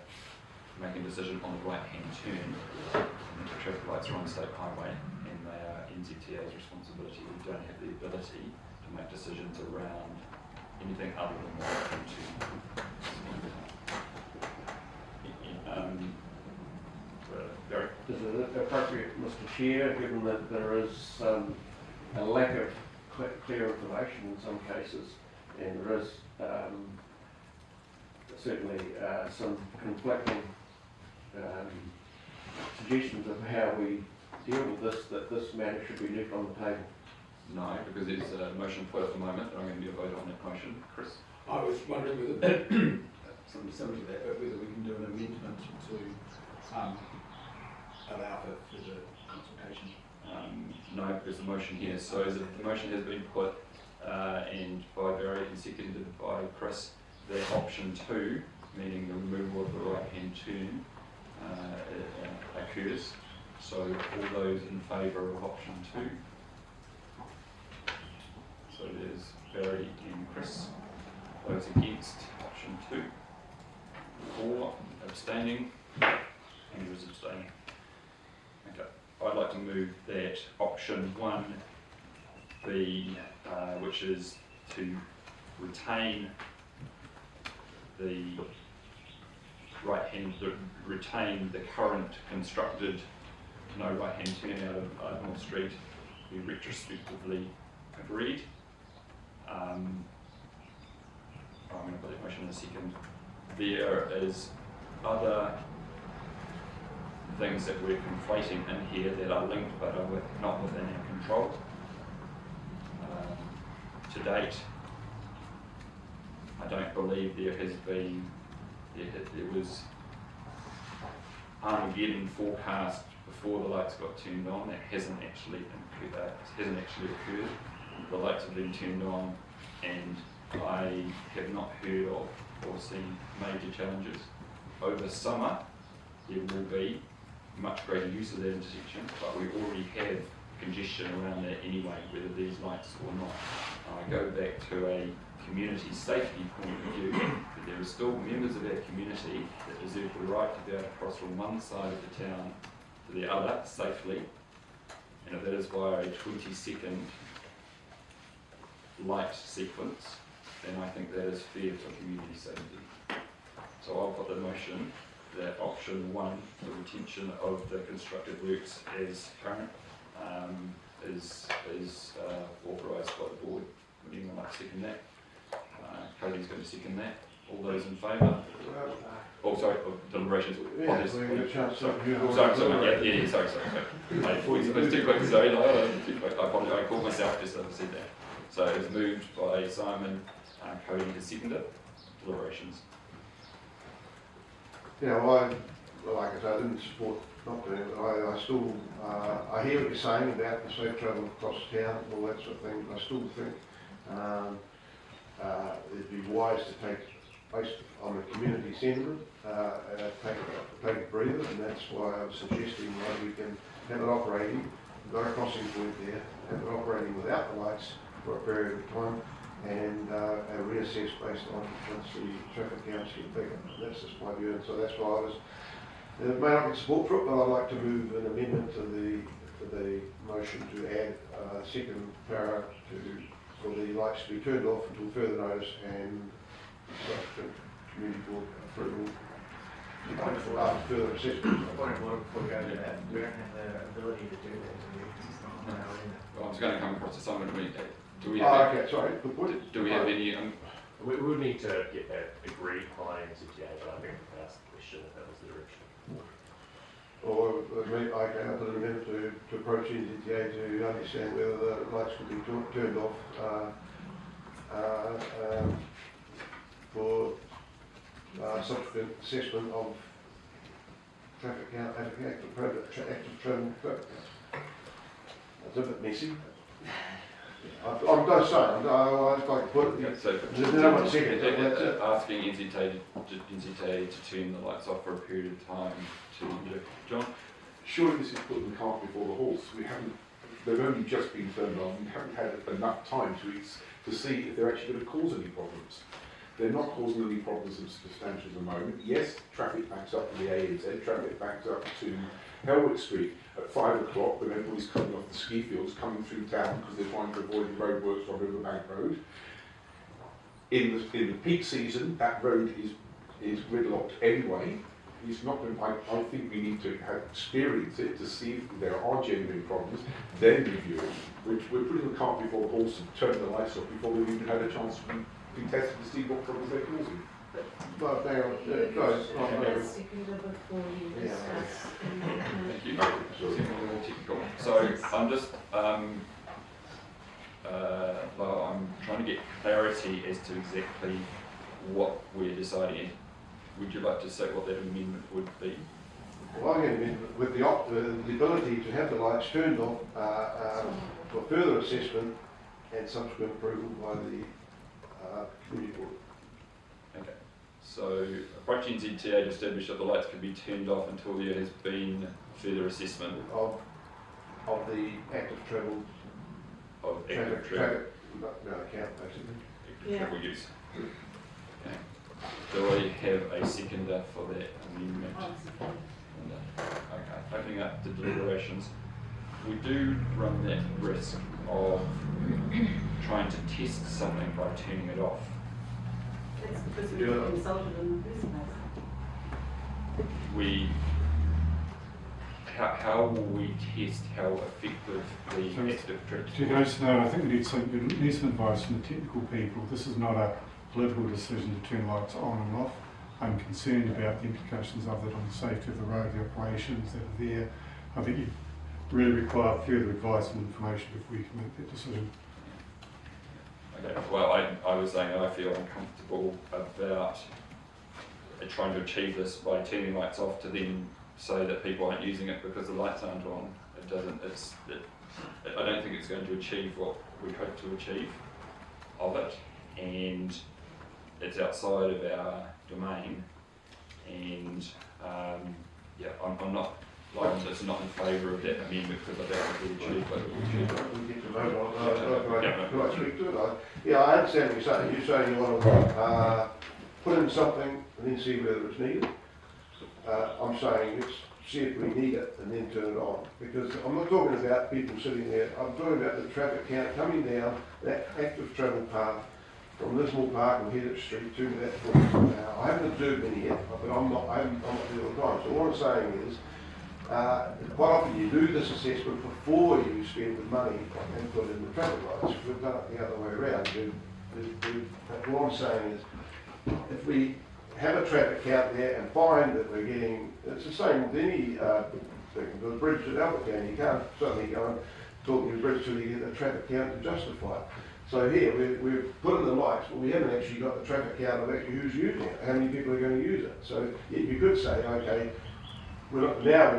S1: making a decision on the right-hand turn, and the traffic lights are on the state highway, and they are NZTA's responsibility. We don't have the ability to make decisions around anything other than the right-hand turn. Very.
S8: Is it appropriate, Mr. Chair, given that there is a lack of clear information in some cases, and there is certainly some conflicting suggestions of how we deal with this, that this matter should be left on the table?
S1: No, because there's a motion put at the moment, and I'm going to do a vote on that motion. Chris?
S10: I was wondering whether, something similar to that, but whether we can do an amendment to allow for further consultation.
S1: No, because the motion here, so the motion has been put and by Barry and seconded by Chris, that option 2, meaning the removal of the right-hand turn, occurs. So all those in favour of option 2. So there's Barry and Chris. Those against option 2. 4 abstaining. Andrew's abstaining. Okay. I'd like to move that option 1 be, which is to retain the retain the current constructed no right-hand turn out of Ardmore Street, be retrospectively agreed. I'm going to put that motion in a second. There is other things that we're conflating in here that are linked but are not within our control. To date, I don't believe there was Armageddon forecast before the lights got turned on. That hasn't actually occurred. The lights have been turned on, and I have not heard of or seen major challenges. Over summer, there will be much greater use of that intersection, but we already have congestion around there anyway, whether these lights or not. I go back to a community safety point of view, but there are still members of our community that deserve the right to be able to cross from one side of the town to the other safely, and if that is via a 20-second light sequence, then I think that is fair for community safety. So I'll put the motion that option 1, the retention of the constructed works as current, is authorised by the board. Would anyone like to second that? Cody's going to second that. All those in favour? Oh, sorry, deliberations.
S7: Yeah, we have a chance to review all
S1: Sorry,
S7: the
S1: sorry. I was too quick, sorry. No, too quick. I apologise. I called myself just as I said that. So it was moved by Simon, Cody has seconded. Deliberations.
S7: Yeah, well, like I said, I didn't support not doing it, but I still, I hear what you're saying about the safe travel across town and all that sort of thing, but I still think it'd be wise to take, based on the community sentiment, take a breather, and that's why I was suggesting that we can have it operating. We've got a crossing point there, have it operating without the lights for a period of time, and reassess based on once the traffic counts get bigger. And that's just my view, and so that's why I was, may not get support for it, but I'd like to move an amendment to the motion to add second para for the lights to be turned off until further notice and subsequent community board approval after further assessment.
S9: Point of order before we go to that, we don't have the ability to do that, do we? It's not on our end.
S1: I was going to come across to someone. Do we
S7: Oh,
S1: have,
S7: okay, sorry, good point.
S1: do we have any?
S5: We would need to get that agreed by NZTA, but I think we can ask the question if that was the direction.
S7: Or I can put an amendment to approach NZTA to understand whether the lights could be turned off for subsequent assessment of traffic count, active travel traffic count. That's a bit messy. I'm just saying, I'd like to put it,
S1: So,
S7: there's no one second, that's it.
S1: asking NZTA to turn the lights off for a period of time to John.
S3: Surely this is putting the cart before the horse. They've only just been turned on. We haven't had enough time to see if they're actually going to cause any problems. They're not causing any problems substantial at the moment. Yes, traffic backs up to the ANZ, traffic backs up to Helwick Street at 5 o'clock when everybody's coming off the ski fields, coming through town because they're trying to avoid the roadworks on Riverbank Road. In the peak season, that road is gridlocked anyway. It's not going. I think we need to experience it to see if there are genuine problems, then review it. We're putting the cart before the horse and turning the lights off before we've even had a chance to be tested to see what problems they're causing.
S7: Well, hang on,
S4: That's seconded before you discuss.
S1: Thank you. More technical. So I'm just well, I'm trying to get clarity as to exactly what we're deciding. Would you like to say what that amendment would be?
S7: Well, I'm going to with the ability to have the lights turned off for further assessment and subsequent approval by the community board.
S1: Okay. So approach NZTA to establish that the lights can be turned off until there has been further assessment
S7: Of the active travel,
S1: of active
S7: traffic count, basically.
S4: Yeah.
S1: travel use. Okay. Do I have a seconder for that amendment? Okay, opening up the deliberations. We do run that risk of trying to test something by turning it off.
S2: That's because we were consulted in the first place.
S1: How will we test how effective the active
S11: To go to that, I think we need some advice from the technical people. This is not a political decision to turn lights on and off. I'm concerned about the implications of it on the safety of the road, the operations that are there. I think you really require further advice and information before you can make that decision.
S1: Okay, well, I was saying I feel uncomfortable about trying to achieve this by turning lights off to then say that people aren't using it because the lights aren't on. It doesn't, I don't think it's going to achieve what we hope to achieve of it, and it's outside of our domain, and yeah, I'm not, like, I'm just not in favour of that amendment because I don't think we'll achieve what we achieve.
S7: We get to vote on it. Could I speak to it? Yeah, I understand what you're saying. You're saying you want to put in something and then see whether it's needed. I'm saying let's see if we need it and then turn it on. Because I'm not talking about people sitting there. I'm talking about the traffic count coming down that active travel path from Lismore Park and Hedrick Street to that point. I haven't observed any yet, but I'm not there all the time. So what I'm saying is, quite often you do this assessment before you spend the money and put in the traffic lights. We've done it the other way around. What I'm saying is, if we have a traffic count there and find that we're getting, it's the same with any thing. The bridge at Albertown, you can't suddenly go and talk to the bridge till you get the traffic count to justify it. So here, we've put in the lights, but we haven't actually got the traffic count of actually who's using it, how many people are going to use it. So you could say, okay, now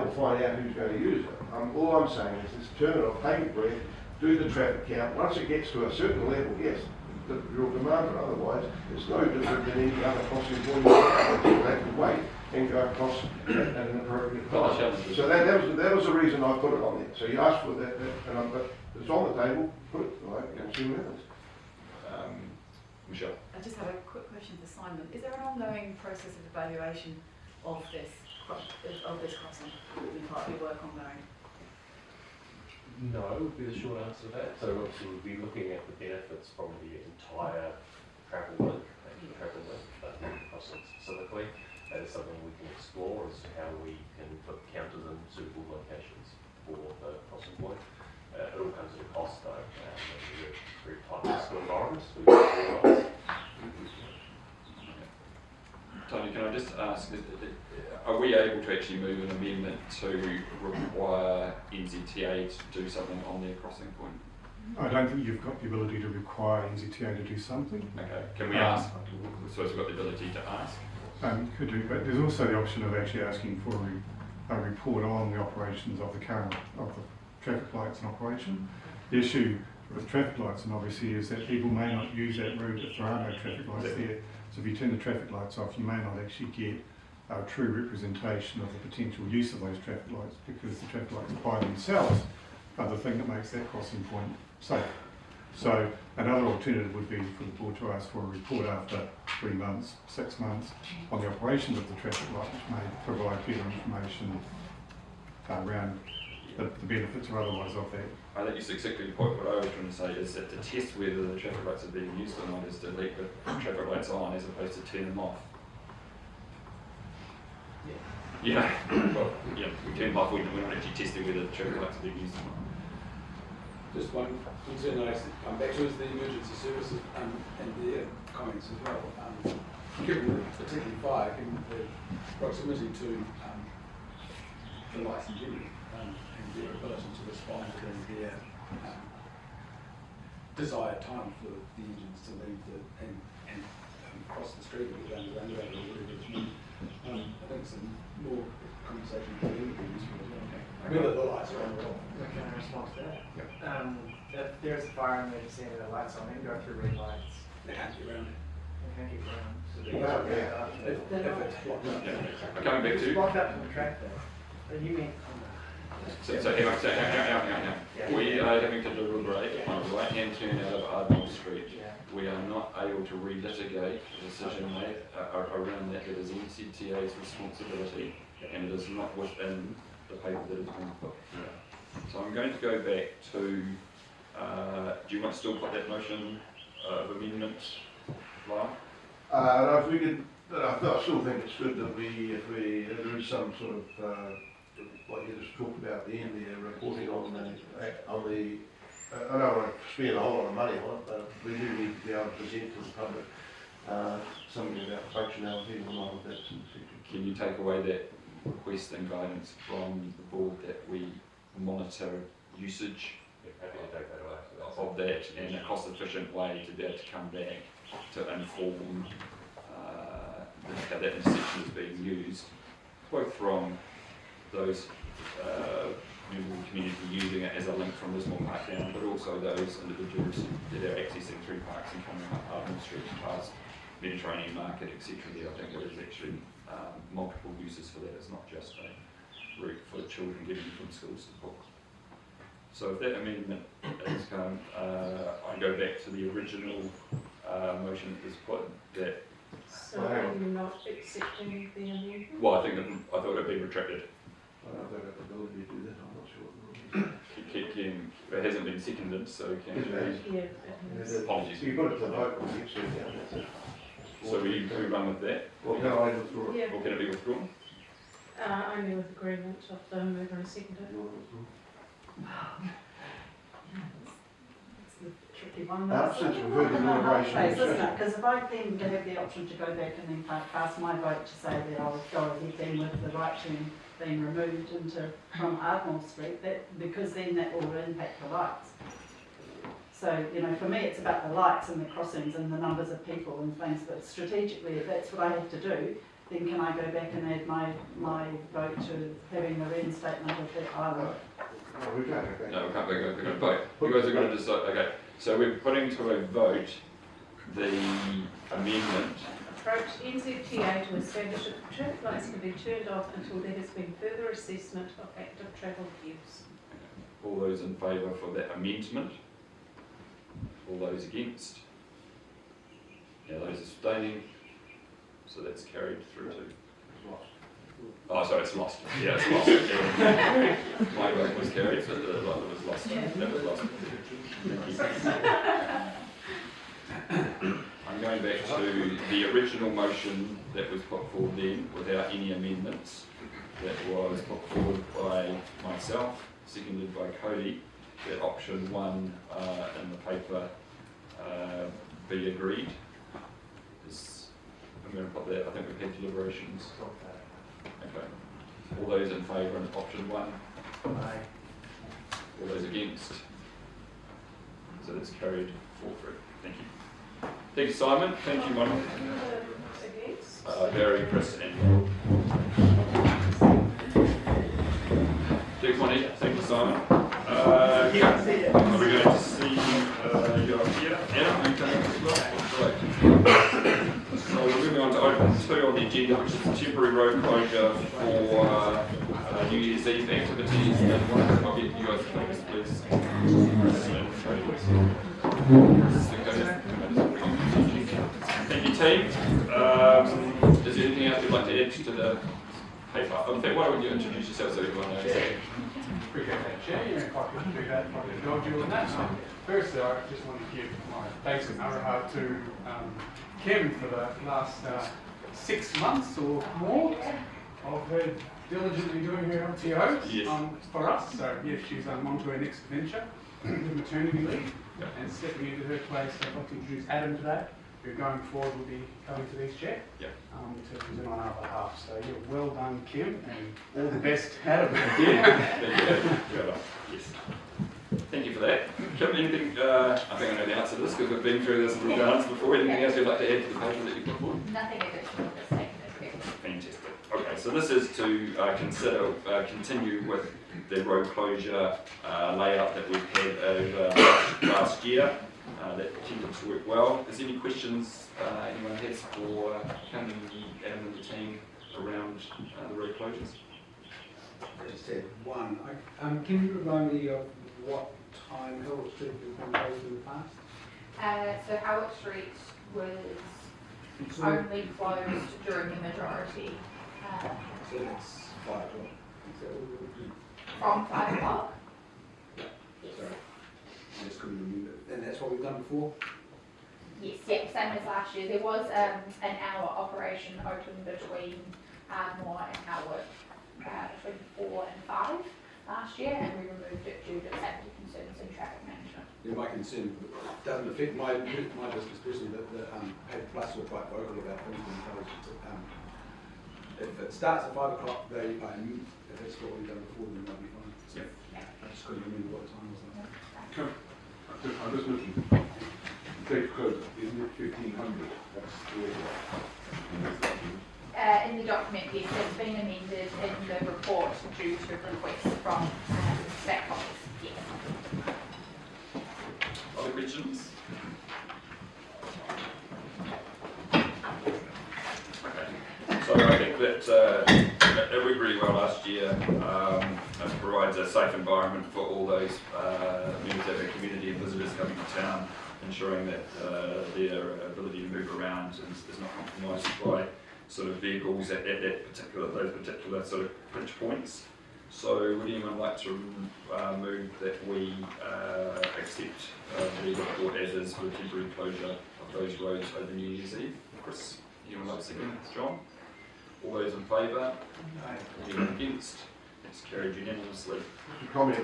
S7: we'll find out who's going to use it. All I'm saying is let's turn it off, take a breath, do the traffic count. Once it gets to a certain level, yes, you'll demand it. Otherwise, it's no different than any other cost employee. They have to wait and go across at an appropriate time. So that was the reason I put it on there. So you asked for that, but it's on the table. Put it, right, and see what happens.
S1: Michelle?
S6: I just have a quick question for Simon. Is there an ongoing process of evaluation of this crossing? Will be part of your work ongoing?
S5: No, would be the short answer to that. So obviously we'll be looking at the benefits from the entire travel link, but not the crossing specifically. That is something we can explore as to how we can put counters in suitable locations for the crossing point. It all comes at a cost though, and we're very tight fiscal environments. We realise.
S1: Tony, can I just ask, are we able to actually move an amendment to require NZTA to do something on their crossing point?
S11: I don't think you've got the ability to require NZTA to do something.
S1: Okay, can we ask? So we've got the ability to ask?
S11: Could do, but there's also the option of actually asking for a report on the operations of the traffic lights in operation. The issue with traffic lights, and obviously, is that people may not use that route if there are no traffic lights there. So if you turn the traffic lights off, you may not actually get a true representation of the potential use of those traffic lights, because the traffic lights by themselves are the thing that makes that crossing point safe. So another alternative would be for the board to ask for a report after 3 months, 6 months on the operations of the traffic light, which may provide better information around the benefits or otherwise of that.
S1: I think it's exactly the point. What I was trying to say is that to test whether the traffic lights are being used or not is to leave the traffic lights on as opposed to turn them off. Yeah. Well, yeah, we turn them off, we're not actually testing whether the traffic lights are being used or not.
S10: Just one concern I come back to is the emergency services and their comments as well. Given particularly fire, given the proximity to the lights in general, and their ability to respond within their desired time for the engines to leave and cross the street or go down the roundabout or whatever it's meant. I think some more conversation would be useful as well. Whether the lights are on or off.
S9: Can I respond to that?
S10: Yep.
S9: If there's a fire emergency and the lights on, then go through red lights.
S10: They can't get around it.
S9: You can't get around. So
S10: If it's blocked up.
S1: Yeah. Coming back
S9: it's
S1: to.
S9: blocked up from the track though. But you mean,
S1: So hang on.
S9: Yeah.
S1: We are having to deliberate on a right-hand turn out of Ardmore Street.
S9: yeah.
S1: We are not able to relitigate the decision made around that. It is NZTA's responsibility, and it is not within the paper that has been put. So I'm going to go back to, do you want to still put that motion of amendment live?
S7: No, if we could, I still think it's good that if there is some sort of, what you just talked about at the end there, reporting on the, I don't want to spend a whole lot of money on it, but we do need to be able to present to the public something about functionality and all of that.
S1: Can you take away that request and guidance from the board that we monitor usage
S5: Happy to take that away.
S1: of that in a cost-efficient way to be able to come back to inform how that intersection is being used, both from those members of the community using it as a link from Lismore Park down, but also those individuals that are accessing through parks and coming up Ardmore Street past Mediterranean Market, etc. There, I think there is actually multiple uses for that. It's not just a route for children getting from schools to books. So if that amendment has come, I go back to the original motion that was put that.
S4: So are you not accepting the amendment?
S1: Well, I thought it had been retracted.
S7: I don't have the ability to do that, I'm not sure.
S1: It hasn't been seconded, so can
S4: Yeah, it is.
S1: apologies.
S7: So you put it to vote when you sit down, that's it.
S1: So we run with that,
S7: Well, can I withdraw it?
S4: Yeah,
S1: or can it be withdrawn?
S4: only with agreement of the mover and seconder.
S2: It's a tricky one.
S7: Since we've heard the deliberation.
S2: Because if I then have the option to go back and then cast my vote to say that I'll go ahead then with the right turn being removed from Ardmore Street, because then that will impact the lights. So, for me it's about the lights and the crossings and the numbers of people and things, but strategically if that's what I have to do, then can I go back and add my vote to having the reinstatement of that island?
S7: No, we can't go back.
S1: No, we can't. We're going to vote. You guys are going to decide. Okay. So we're putting to a vote the amendment.
S4: Approach NZTA to establish that the traffic lights can be turned off until there has been further assessment of active travel use.
S1: All those in favour for that amendment? All those against? Yeah, those abstaining. So that's carried through to. Oh, sorry, it's lost. Yeah, it's lost. Yeah. My vote was carried, but the other was lost. That was lost. I'm going back to the original motion that was put forward then, without any amendments. That was put forward by myself, seconded by Cody. That option 1 in the paper be agreed. I'm going to put that. I think we've had deliberations. Okay. All those in favour of option 1?
S9: Aye.
S1: All those against? So that's carried 4-3. Thank you. Thank you, Simon. Thank you, Monica.
S4: Against?
S1: Barry, Chris, and Thank you, Thank you, Simon. Are we going to see you up here? Yeah, are you coming as well? Right. So we're moving on to item 2 on the agenda, which is the temporary road closure for New Year's Eve activities. And I'll get you guys to please. Thank you, team. Is there anything else you'd like to add to the paper? In fact, why don't you introduce yourself so everyone knows?
S12: Appreciate that, Chair. You're quite good to do that. Quite indulge you in that. So, firstly, I just want to give my thanks and araha to Kim for the last 6 months or more of her diligently doing her LTO for us. So, yes, she's on to her next adventure, the maternity leave, and stepping into her place. I'd like to introduce Adam today, who going forward will be coming to these, Chair, to present on our behalf. So, yeah, well done, Kim, and all the best, Adam.
S1: Yes. Thank you for that. Kim, anything, I think I know the answer to this because we've been through this little dance before. Anything else you'd like to add to the paper that you put forward?
S6: Nothing additional this second.
S1: Fantastic. Okay, so this is to consider, continue with the road closure layout that we've had over last year. That tended to work well. Is there any questions anyone has for Kim and Adam and the team around the road closures?
S10: I just had one. Can you remind me of what time Howard Street has been closed in the past?
S6: So Howard Street was only closed during the majority.
S10: So that's 5 o'clock. Is that what we're doing?
S6: From 5 o'clock?
S10: Sorry, I just couldn't remember. And that's what we've done before?
S6: Yes, yeah, same as last year. There was an hour operation open between Ardmore and Howard between 4 and 5 last year, and we removed it due to safety concerns and traffic management.
S10: Yeah, my concern doesn't affect my business personally, that the Paper Plus were quite vocal about things being closed. If it starts at 5 o'clock, if that's what we've done before, then they'll be fine. So, I just couldn't remember what the time was like.
S3: I'm just looking. Safe code, isn't it 1500? That's the
S6: In the document, yes, it's been amended in the report due to requests from stakeholders. Yes.
S1: Other questions? Okay. So I think that it worked really well last year. It provides a safe environment for all those members of the community and visitors coming to town, ensuring that their ability to move around is not compromised by sort of vehicles at those particular sort of pinch points. So would anyone like to move that we accept the report as is for the temporary closure of those roads over New Year's Eve? Chris, anyone like to second? John? All those in favour? Anyone against? It's carried unanimously.
S7: Just a comment,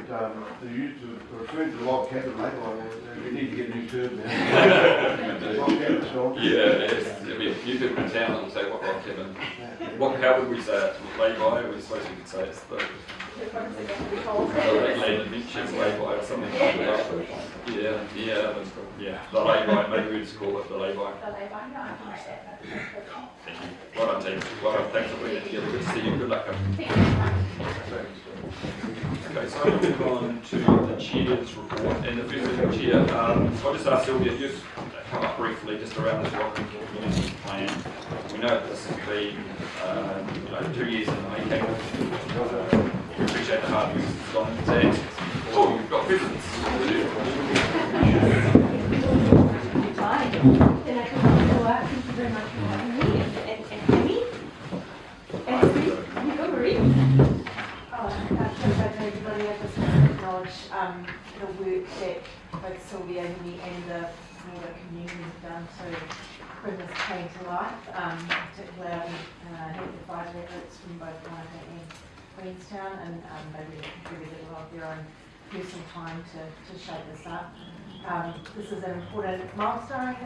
S7: referring to the log cabin later on, we need to get a new term now. Log cabin's gone.
S1: There'll be a few people in town that will say, what log cabin? How would we say it? Lay-by? We suppose we could say it's the land adventures lay-by or something like that. Yeah. The lay-by, maybe we just call it the lay-by.
S6: The lay-by, no, I can write that.
S1: Thank you. Well done, team. Well done. Thanks for putting it together. Good to see you. Good luck. Okay, so I'll move on to the Chair's report. And the first thing, Chair, I'll just ask Sylvia, just come up briefly just around this Wānaka community plan. We know that this has been 2 years in the making. We appreciate the hard work that's gone into that. Oh, you've got presents.
S6: Did I come up
S13: acknowledge the work that both Sylvia and me and the broader community have done to bring this plan to life, particularly health advisory groups from both Wānaka and Queenstown, and they really contributed a lot of their own personal time to shape this up. This is an important milestone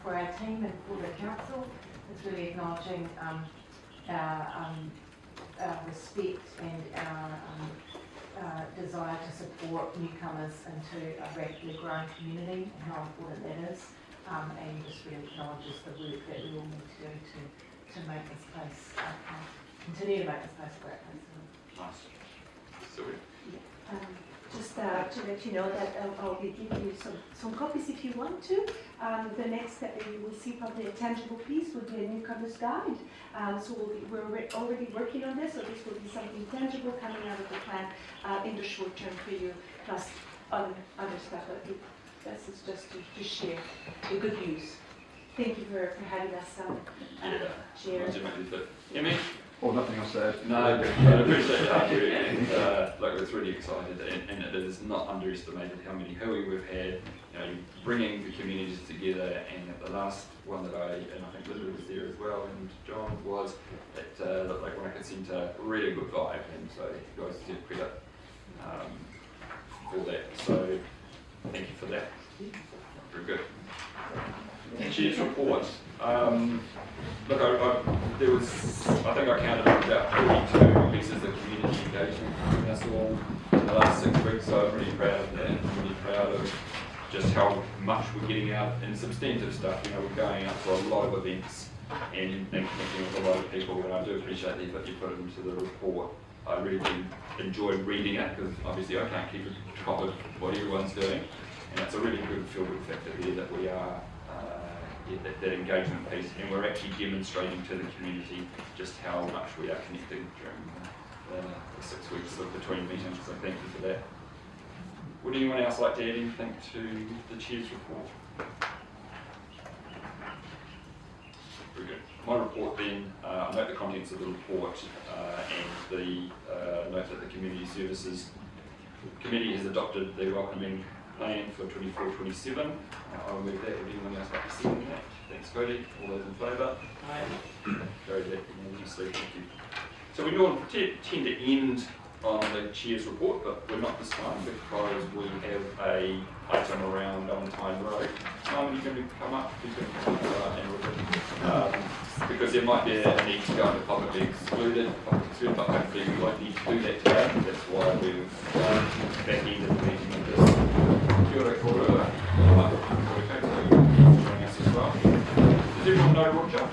S13: for our team and for the council. It's really acknowledging our respect and our desire to support newcomers into a rapidly growing community and how important that is. And just really acknowledges the work that we all need to do to make this place, continue to make this place a great place.
S1: Nice. Sylvia?
S14: Just to let you know that I'll be giving you some copies if you want to. The next step that you will see probably a tangible piece would be a newcomer's guide. So we're already working on this, so this will be something tangible coming out of the plan in the short term for you, plus other stuff. This is just to share the good news. Thank you for having us share.
S1: Emmy?
S10: Or nothing else to add.
S1: No, I appreciate that. Like, it's really excited, and it is not underestimated how many hui we've had, you know, bringing the communities together. And at the last one that I think Linda was there as well, and John was, it looked like Wānaka sent a really good vibe, and so you guys deserve credit for that. So thank you for that. Very good. Chair's report. Look, there was, I think I counted about 42 pieces of community engagement from us all in the last 6 weeks, so I'm really proud of that, and I'm really proud of just how much we're getting out in substantive stuff. You know, we're going out to a lot of events and connecting with a lot of people, and I do appreciate the effort you put into the report. I really enjoyed reading it, because obviously I can't keep a top of what everyone's doing, and it's a really good feel-good factor there that we are that engagement piece, and we're actually demonstrating to the community just how much we are connecting during the 6 weeks of between meetings, so thank you for that. Would anyone else like to add anything to the Chair's report? Very good. My report then, I note the contents of the report and the note that the Community Services Committee has adopted the welcoming plan for 24-27. I'll move that. Would anyone else like to see that? Thanks, Cody. All those in favour? Aye. Carried that unanimously. Thank you. So we normally tend to end on the Chair's report, but we're not this time because we have a item around Valentine Road. Simon, you're going to come up? Who's going to come up? Because there might be a need to go into publicly excluded, but hopefully we won't need to do that today. That's why we've back-ended the meeting with this. Kia ora, kōrua. Joining us as well. Does everyone know Roger?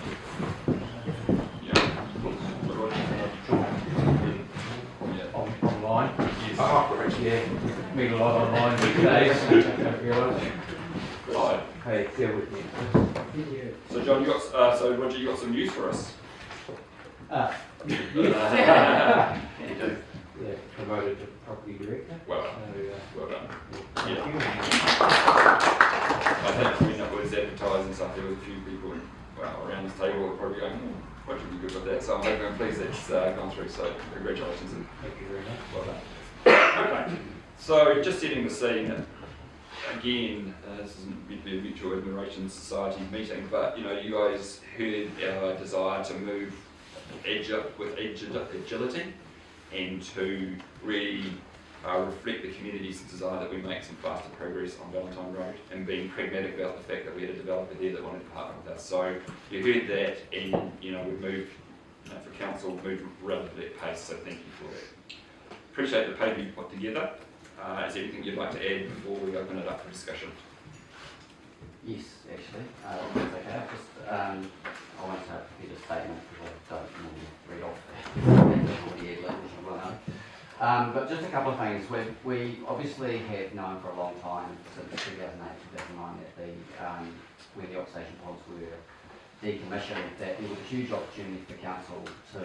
S15: Online.
S1: Yes.
S15: Yeah, meet a lot online these days. Don't realise.
S1: Right.
S15: Hey, bear with me.
S1: So John, so Roger, you got some news for us?
S15: Yeah, promoted to property director.
S1: Well done.
S15: So,
S1: Well done.
S15: thank
S1: Yeah.
S15: you.
S1: I think when it was advertised and stuff, there was a few people around this table who were probably going, what should be good with that? So I'm hoping, please, that's gone through. So congratulations and
S15: Thank you very much.
S1: well done. Okay. So just setting the scene. Again, this isn't meant to be a Mutual Admiration Society meeting, but you know, you guys heard our desire to move with agility and to really reflect the community's desire that we make some faster progress on Valentine Road, and being pragmatic about the fact that we had a developer there that wanted to partner with us. So you heard that, and you know, we've moved, for council, moved relatively at pace, so thank you for that. Appreciate the paper you put together. Is there anything you'd like to add before we open it up for discussion?
S16: Yes, actually. It's okay. I won't say a bit of statement because I don't normally read off but just a couple of things. We obviously have known for a long time, since 2008-2009, that when the oxidation pods were decommissioned, that there was a huge opportunity for council to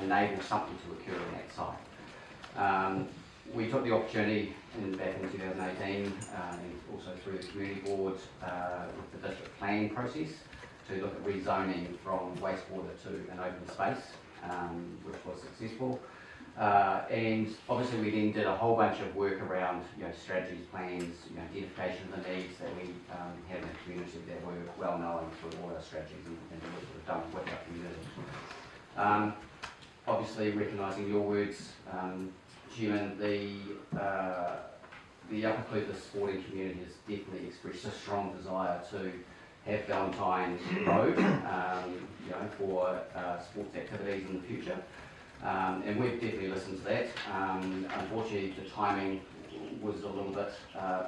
S16: enable something to occur on that site. We took the opportunity back in 2018 and also through the community board with the district planning process to look at rezoning from wastewater to an open space, which was successful. And obviously we then did a whole bunch of work around, strategies, plans, identification of the needs that we had in the community that were well known through all our strategies and the work that we've done with our community. Obviously recognising your words, Chairman, the Upper Clutha sporting community has definitely expressed a strong desire to have Valentine Road, for sports activities in the future. And we've definitely listened to that. Unfortunately, the timing was a little bit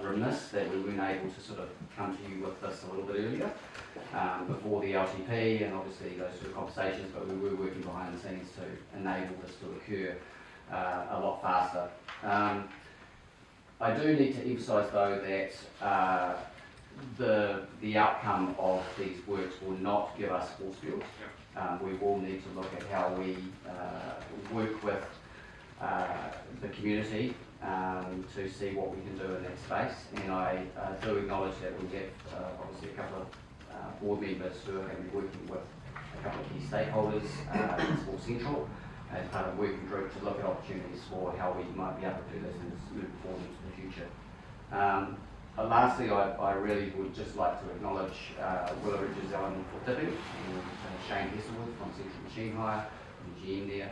S16: remiss that we weren't able to sort of come to you with this a little bit earlier, before the LTP and obviously those sort of conversations, but we were working behind the scenes to enable this to occur a lot faster. I do need to emphasise though that the outcome of these works will not give us sports fields. We will need to look at how we work with the community to see what we can do in that space. And I do acknowledge that we have obviously a couple of board members who are going to be working with a couple of key stakeholders in Sports Central as part of a working group to look at opportunities for how we might be able to do this and move forward into the future. Lastly, I really would just like to acknowledge Willowridge's Element for Tipping and Shane Hesselwood from Central Machine Hire and GM there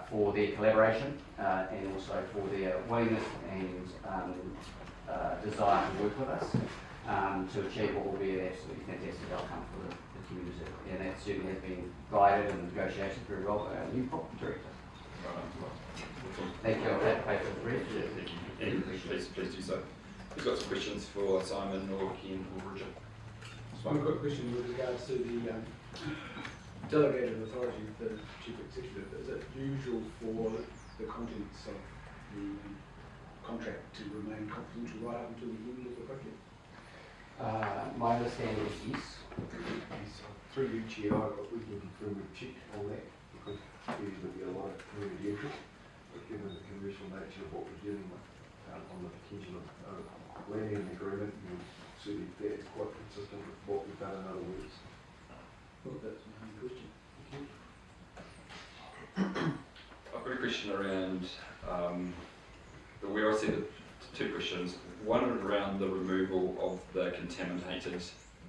S16: for their collaboration and also for their willingness and desire to work with us to achieve what will be an absolutely fantastic outcome for the community. And that certainly has been guided in the negotiations very well by our new property director. Thank you. I'll take paper for the rest.
S1: Thank you. Please do so. We've got some questions for Simon or Ken or Richard.
S10: Just one quick question with regards to the delegated authority of the Chief Executive. Is it usual for the contents of the contract to remain confidential right up until the end of the project?
S16: My understanding is yes.
S7: Through you, Chair, we can confirm a check on that because there's going to be a lot of community interest, but given the commercial nature of what we're dealing with on the potential of landing an agreement, and certainly that's quite consistent with what we've done in other words.
S10: Well, that's my question.
S1: I've got a question around where I said two questions. One around the removal of the contaminated.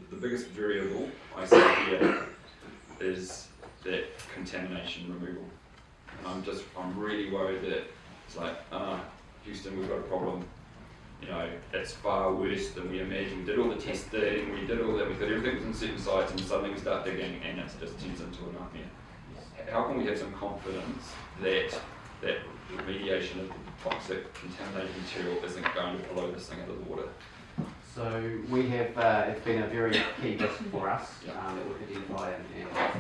S1: The biggest variable I see here is that contamination removal. And I'm really worried that it's like, Houston, we've got a problem. It's far worse than we imagined. We did all the testing, we did all that, we thought everything was in certain sites, and suddenly we start digging and it just turns into a nightmare. How can we have some confidence that remediation of the toxic contaminated material isn't going to blow this thing out of the water?
S16: So we have, it's been a very key risk for us that we've identified and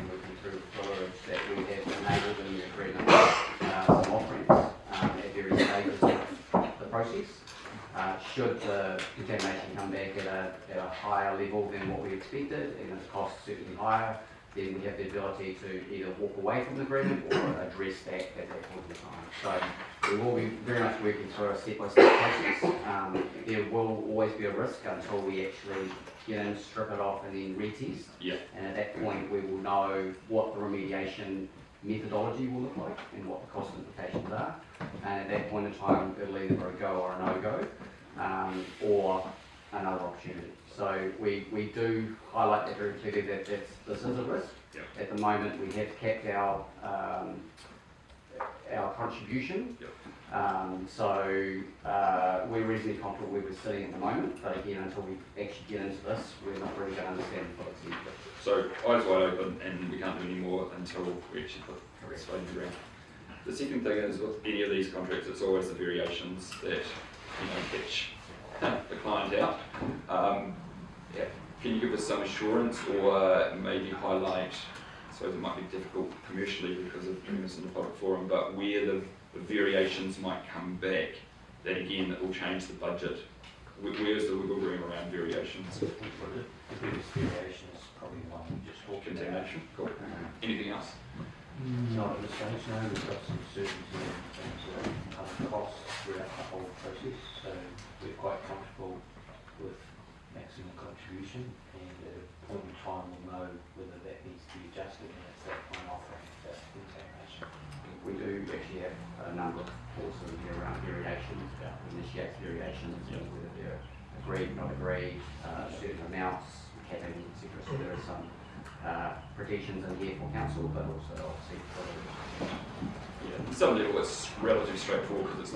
S16: working through Willowridge that we have enabled in the agreement some offerings at various stages of the process. Should the contamination come back at a higher level than what we expected and the cost certainly higher, then we have the ability to either walk away from the agreement or address that at that point in time. So we will be very much working through a step-by-step process. There will always be a risk until we actually get in, strip it off and then retest.
S1: Yeah.
S16: And at that point we will know what the remediation methodology will look like and what the cost implications are. And at that point in time it'll either be a go or a no-go or another opportunity. So we do highlight that very clearly that this is a risk.
S1: Yep.
S16: At the moment we have capped our contribution.
S1: Yep.
S16: So we're reasonably comfortable where we're sitting at the moment, but again, until we actually get into this, we're not really going to understand the full extent of it.
S1: So eyes wide open, and we can't do any more until we actually put the explaining around. The second thing is with any of these contracts, it's always the variations that catch the client out. Can you give us some assurance or maybe highlight, I suppose it might be difficult commercially because of doing this in the public forum, but where the variations might come back, that again, it will change the budget. Where's the wiggle room around variations?
S16: The biggest variation is probably the one we just talked about.
S1: Contamination, cool. Anything else?
S16: Not at this stage, no. We've got some certainty in terms of costs throughout the whole process, so we're quite comfortable with maximum contribution, and at a point in time we'll know whether that needs to be adjusted, and it's that point offering that contamination.
S1: We do
S16: actually have a number of clauses in here around variations, initiate variations, whether they're agreed, not agreed, certain amounts, capping, etc. So there are some protections in here for council, but also obviously for
S1: Yeah, at some level it's relatively straightforward because it's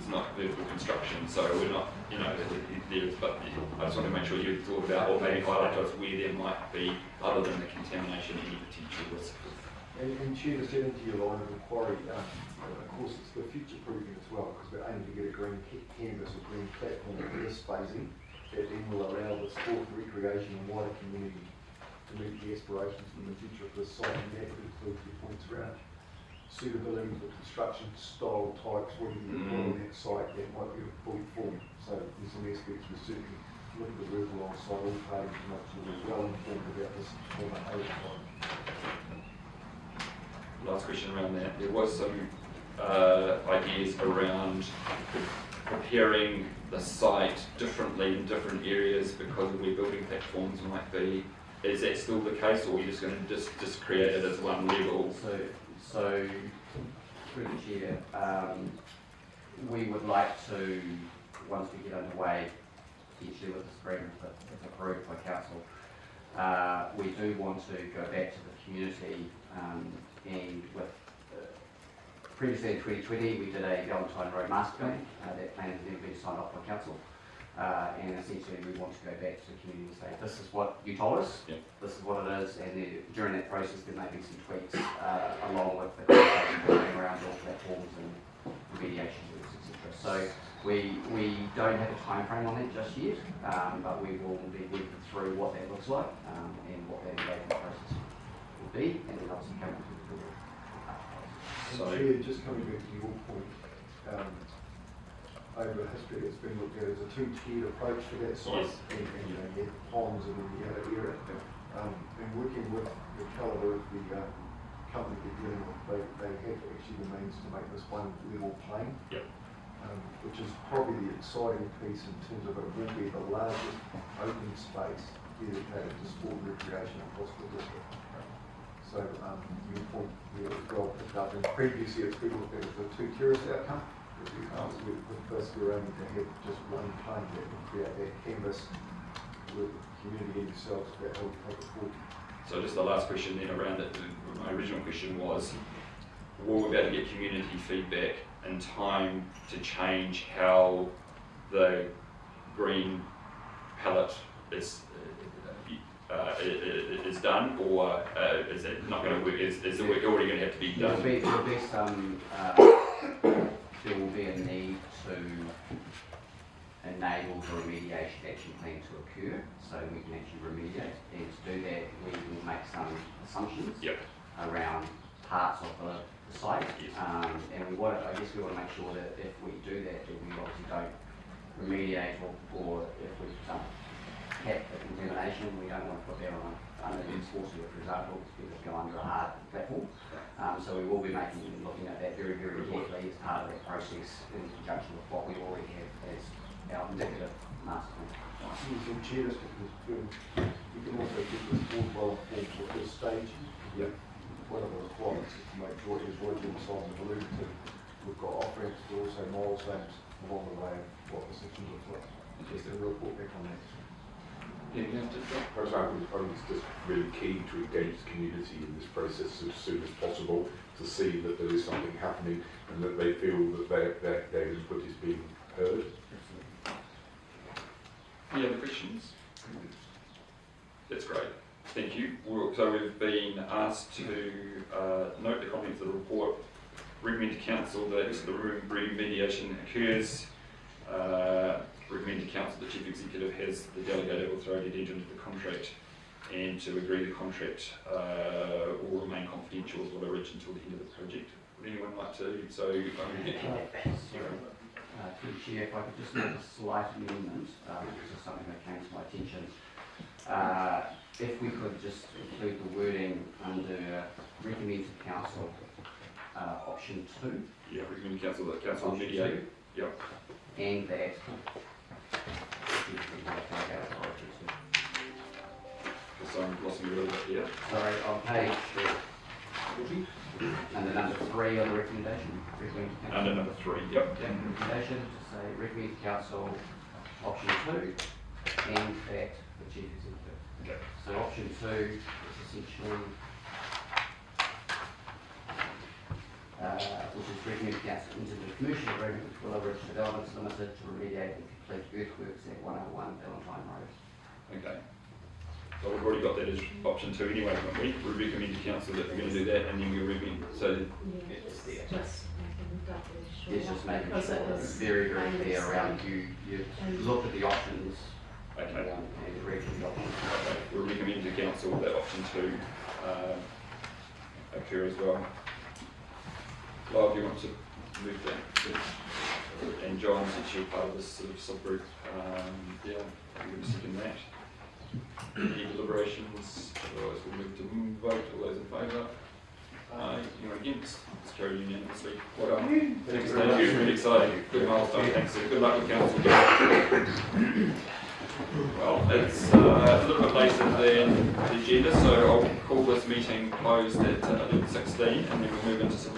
S1: not vertical construction, so we're not, but I just want to make sure you thought about or maybe highlight to us where there might be, other than the contamination, any potential risk.
S17: And Chair, just adding to your line of inquiry, of course it's for future proofing as well, because we're aiming to get a green canvas or green platform for this phasing that then will allow the sport, recreation and wider community to meet the aspirations in the future of this site, and that would include your points around suitability for construction style types, what you put on that site that might be fully formed. So there's some aspects we certainly look at the work alongside all parties to make sure we're well informed about this over time.
S1: Last question around that. There was some ideas around preparing the site differently in different areas because of where building platforms might be. Is that still the case, or are you just going to just create it as one level?
S16: So through the chair, we would like to, once we get underway, potentially with this agreement if approved by council, we do want to go back to the community and with previously in 2020 we did a Valentine Road master plan. That plan has never been signed off by council, and essentially we want to go back to the community and say this is what you told us, this is what it is, and then during that process there may be some tweaks along with the conversation going around all platforms and remediation works, etc. So we don't have a time frame on that just yet, but we will be working through what that looks like and what that engagement process will be, and then obviously come to the board.
S17: So, Chair, just coming back to your point, over history it's been looked at as a two-tiered approach to that site, and you had ponds and then the other area. And working with the calibre of the company they're dealing with, they have actually the means to make this one level plane. Which is probably the exciting piece in terms of it will be the largest open space dedicated to sport and recreation across the district. So your point here is well picked up, and previously it's been looked at as a two-tourist outcome. With this we're aiming to have just one plane that will create that canvas with the community and yourselves about how we take it forward.
S1: So just the last question then around it, my original question was, will we be able to get community feedback in time to change how the green palette is done, or is it not going to work? Is the work already going to have to be done?
S16: There will be a need to enable the remediation action plan to occur, so we can actually remediate. And to do that, we will make some assumptions around parts of the site. And we want to, I guess we want to make sure that if we do that, that we obviously don't remediate, or if we cap the contamination, we don't want to put that on under the sportswear, for example, because it's go under a hard platform. So we will be looking at that very, very carefully as part of that process in conjunction with what we already have as our indicative master plan.
S17: You Chair, just to confirm, you can also get this board well informed for this stage. One of the requirements is to make sure, as Roger and Simon alluded to, we've got off-ramps, but also milestones along the way of what the section looks like. Just a report back on that.
S3: For example, I think it's just really key to engage the community in this process as soon as possible to see that there is something happening and that they feel that their input is being heard.
S1: Any other questions? That's great. Thank you. So we've been asked to note the contents of the report, recommend to council that the remediation occurs, recommend to council the chief executive has the delegated authority to enter into the contract, and to agree the contract will remain confidential as well as until the end of the project. Would anyone like to?
S16: Sorry, Chair, if I could just make a slight amendment, this is something that came to my attention. If we could just include the wording under recommend to council option 2.
S1: Yeah, recommend to council that council mediate. Yep.
S16: And that.
S1: So I'm lost me a little bit here.
S16: Sorry, on page
S1: 40.
S16: Under number 3 on the recommendation, recommend to council.
S1: Under number 3, yep.
S16: Recommendation to say recommend to council option 2 and that the chief executive.
S1: Okay.
S16: So option 2 is essentially which is recommend council into the commercial agreement with Willow Ridge Developments Limited to remediate and complete earthworks at 101 Valentine Road.
S1: Okay. So we've already got that as option 2 anyway, haven't we? We recommend to council that we're going to do that, and then we'll recommend. So
S4: It's just making doubly sure.
S16: It's just making
S4: Because
S16: sure
S4: it
S16: it's
S4: is
S16: very, very
S4: aimed
S16: clear
S4: at
S16: around you look at the options
S1: okay.
S16: and recommend the options.
S1: Okay. We'll recommend to council that option 2 occur as well. Lyle, do you want to move that? And John, since you're part of this sort of subgroup, yeah, I'm going to second that. Any deliberations? Otherwise, we'll move to vote. All those in favour? Anyone against? It's carried unanimously. Well done. Thanks, thank you. Really exciting. Good milestone. Thanks. Good luck with council. Well, it's a little bit later than the agenda, so I'll call this meeting closed at 11:16, and then we'll move into some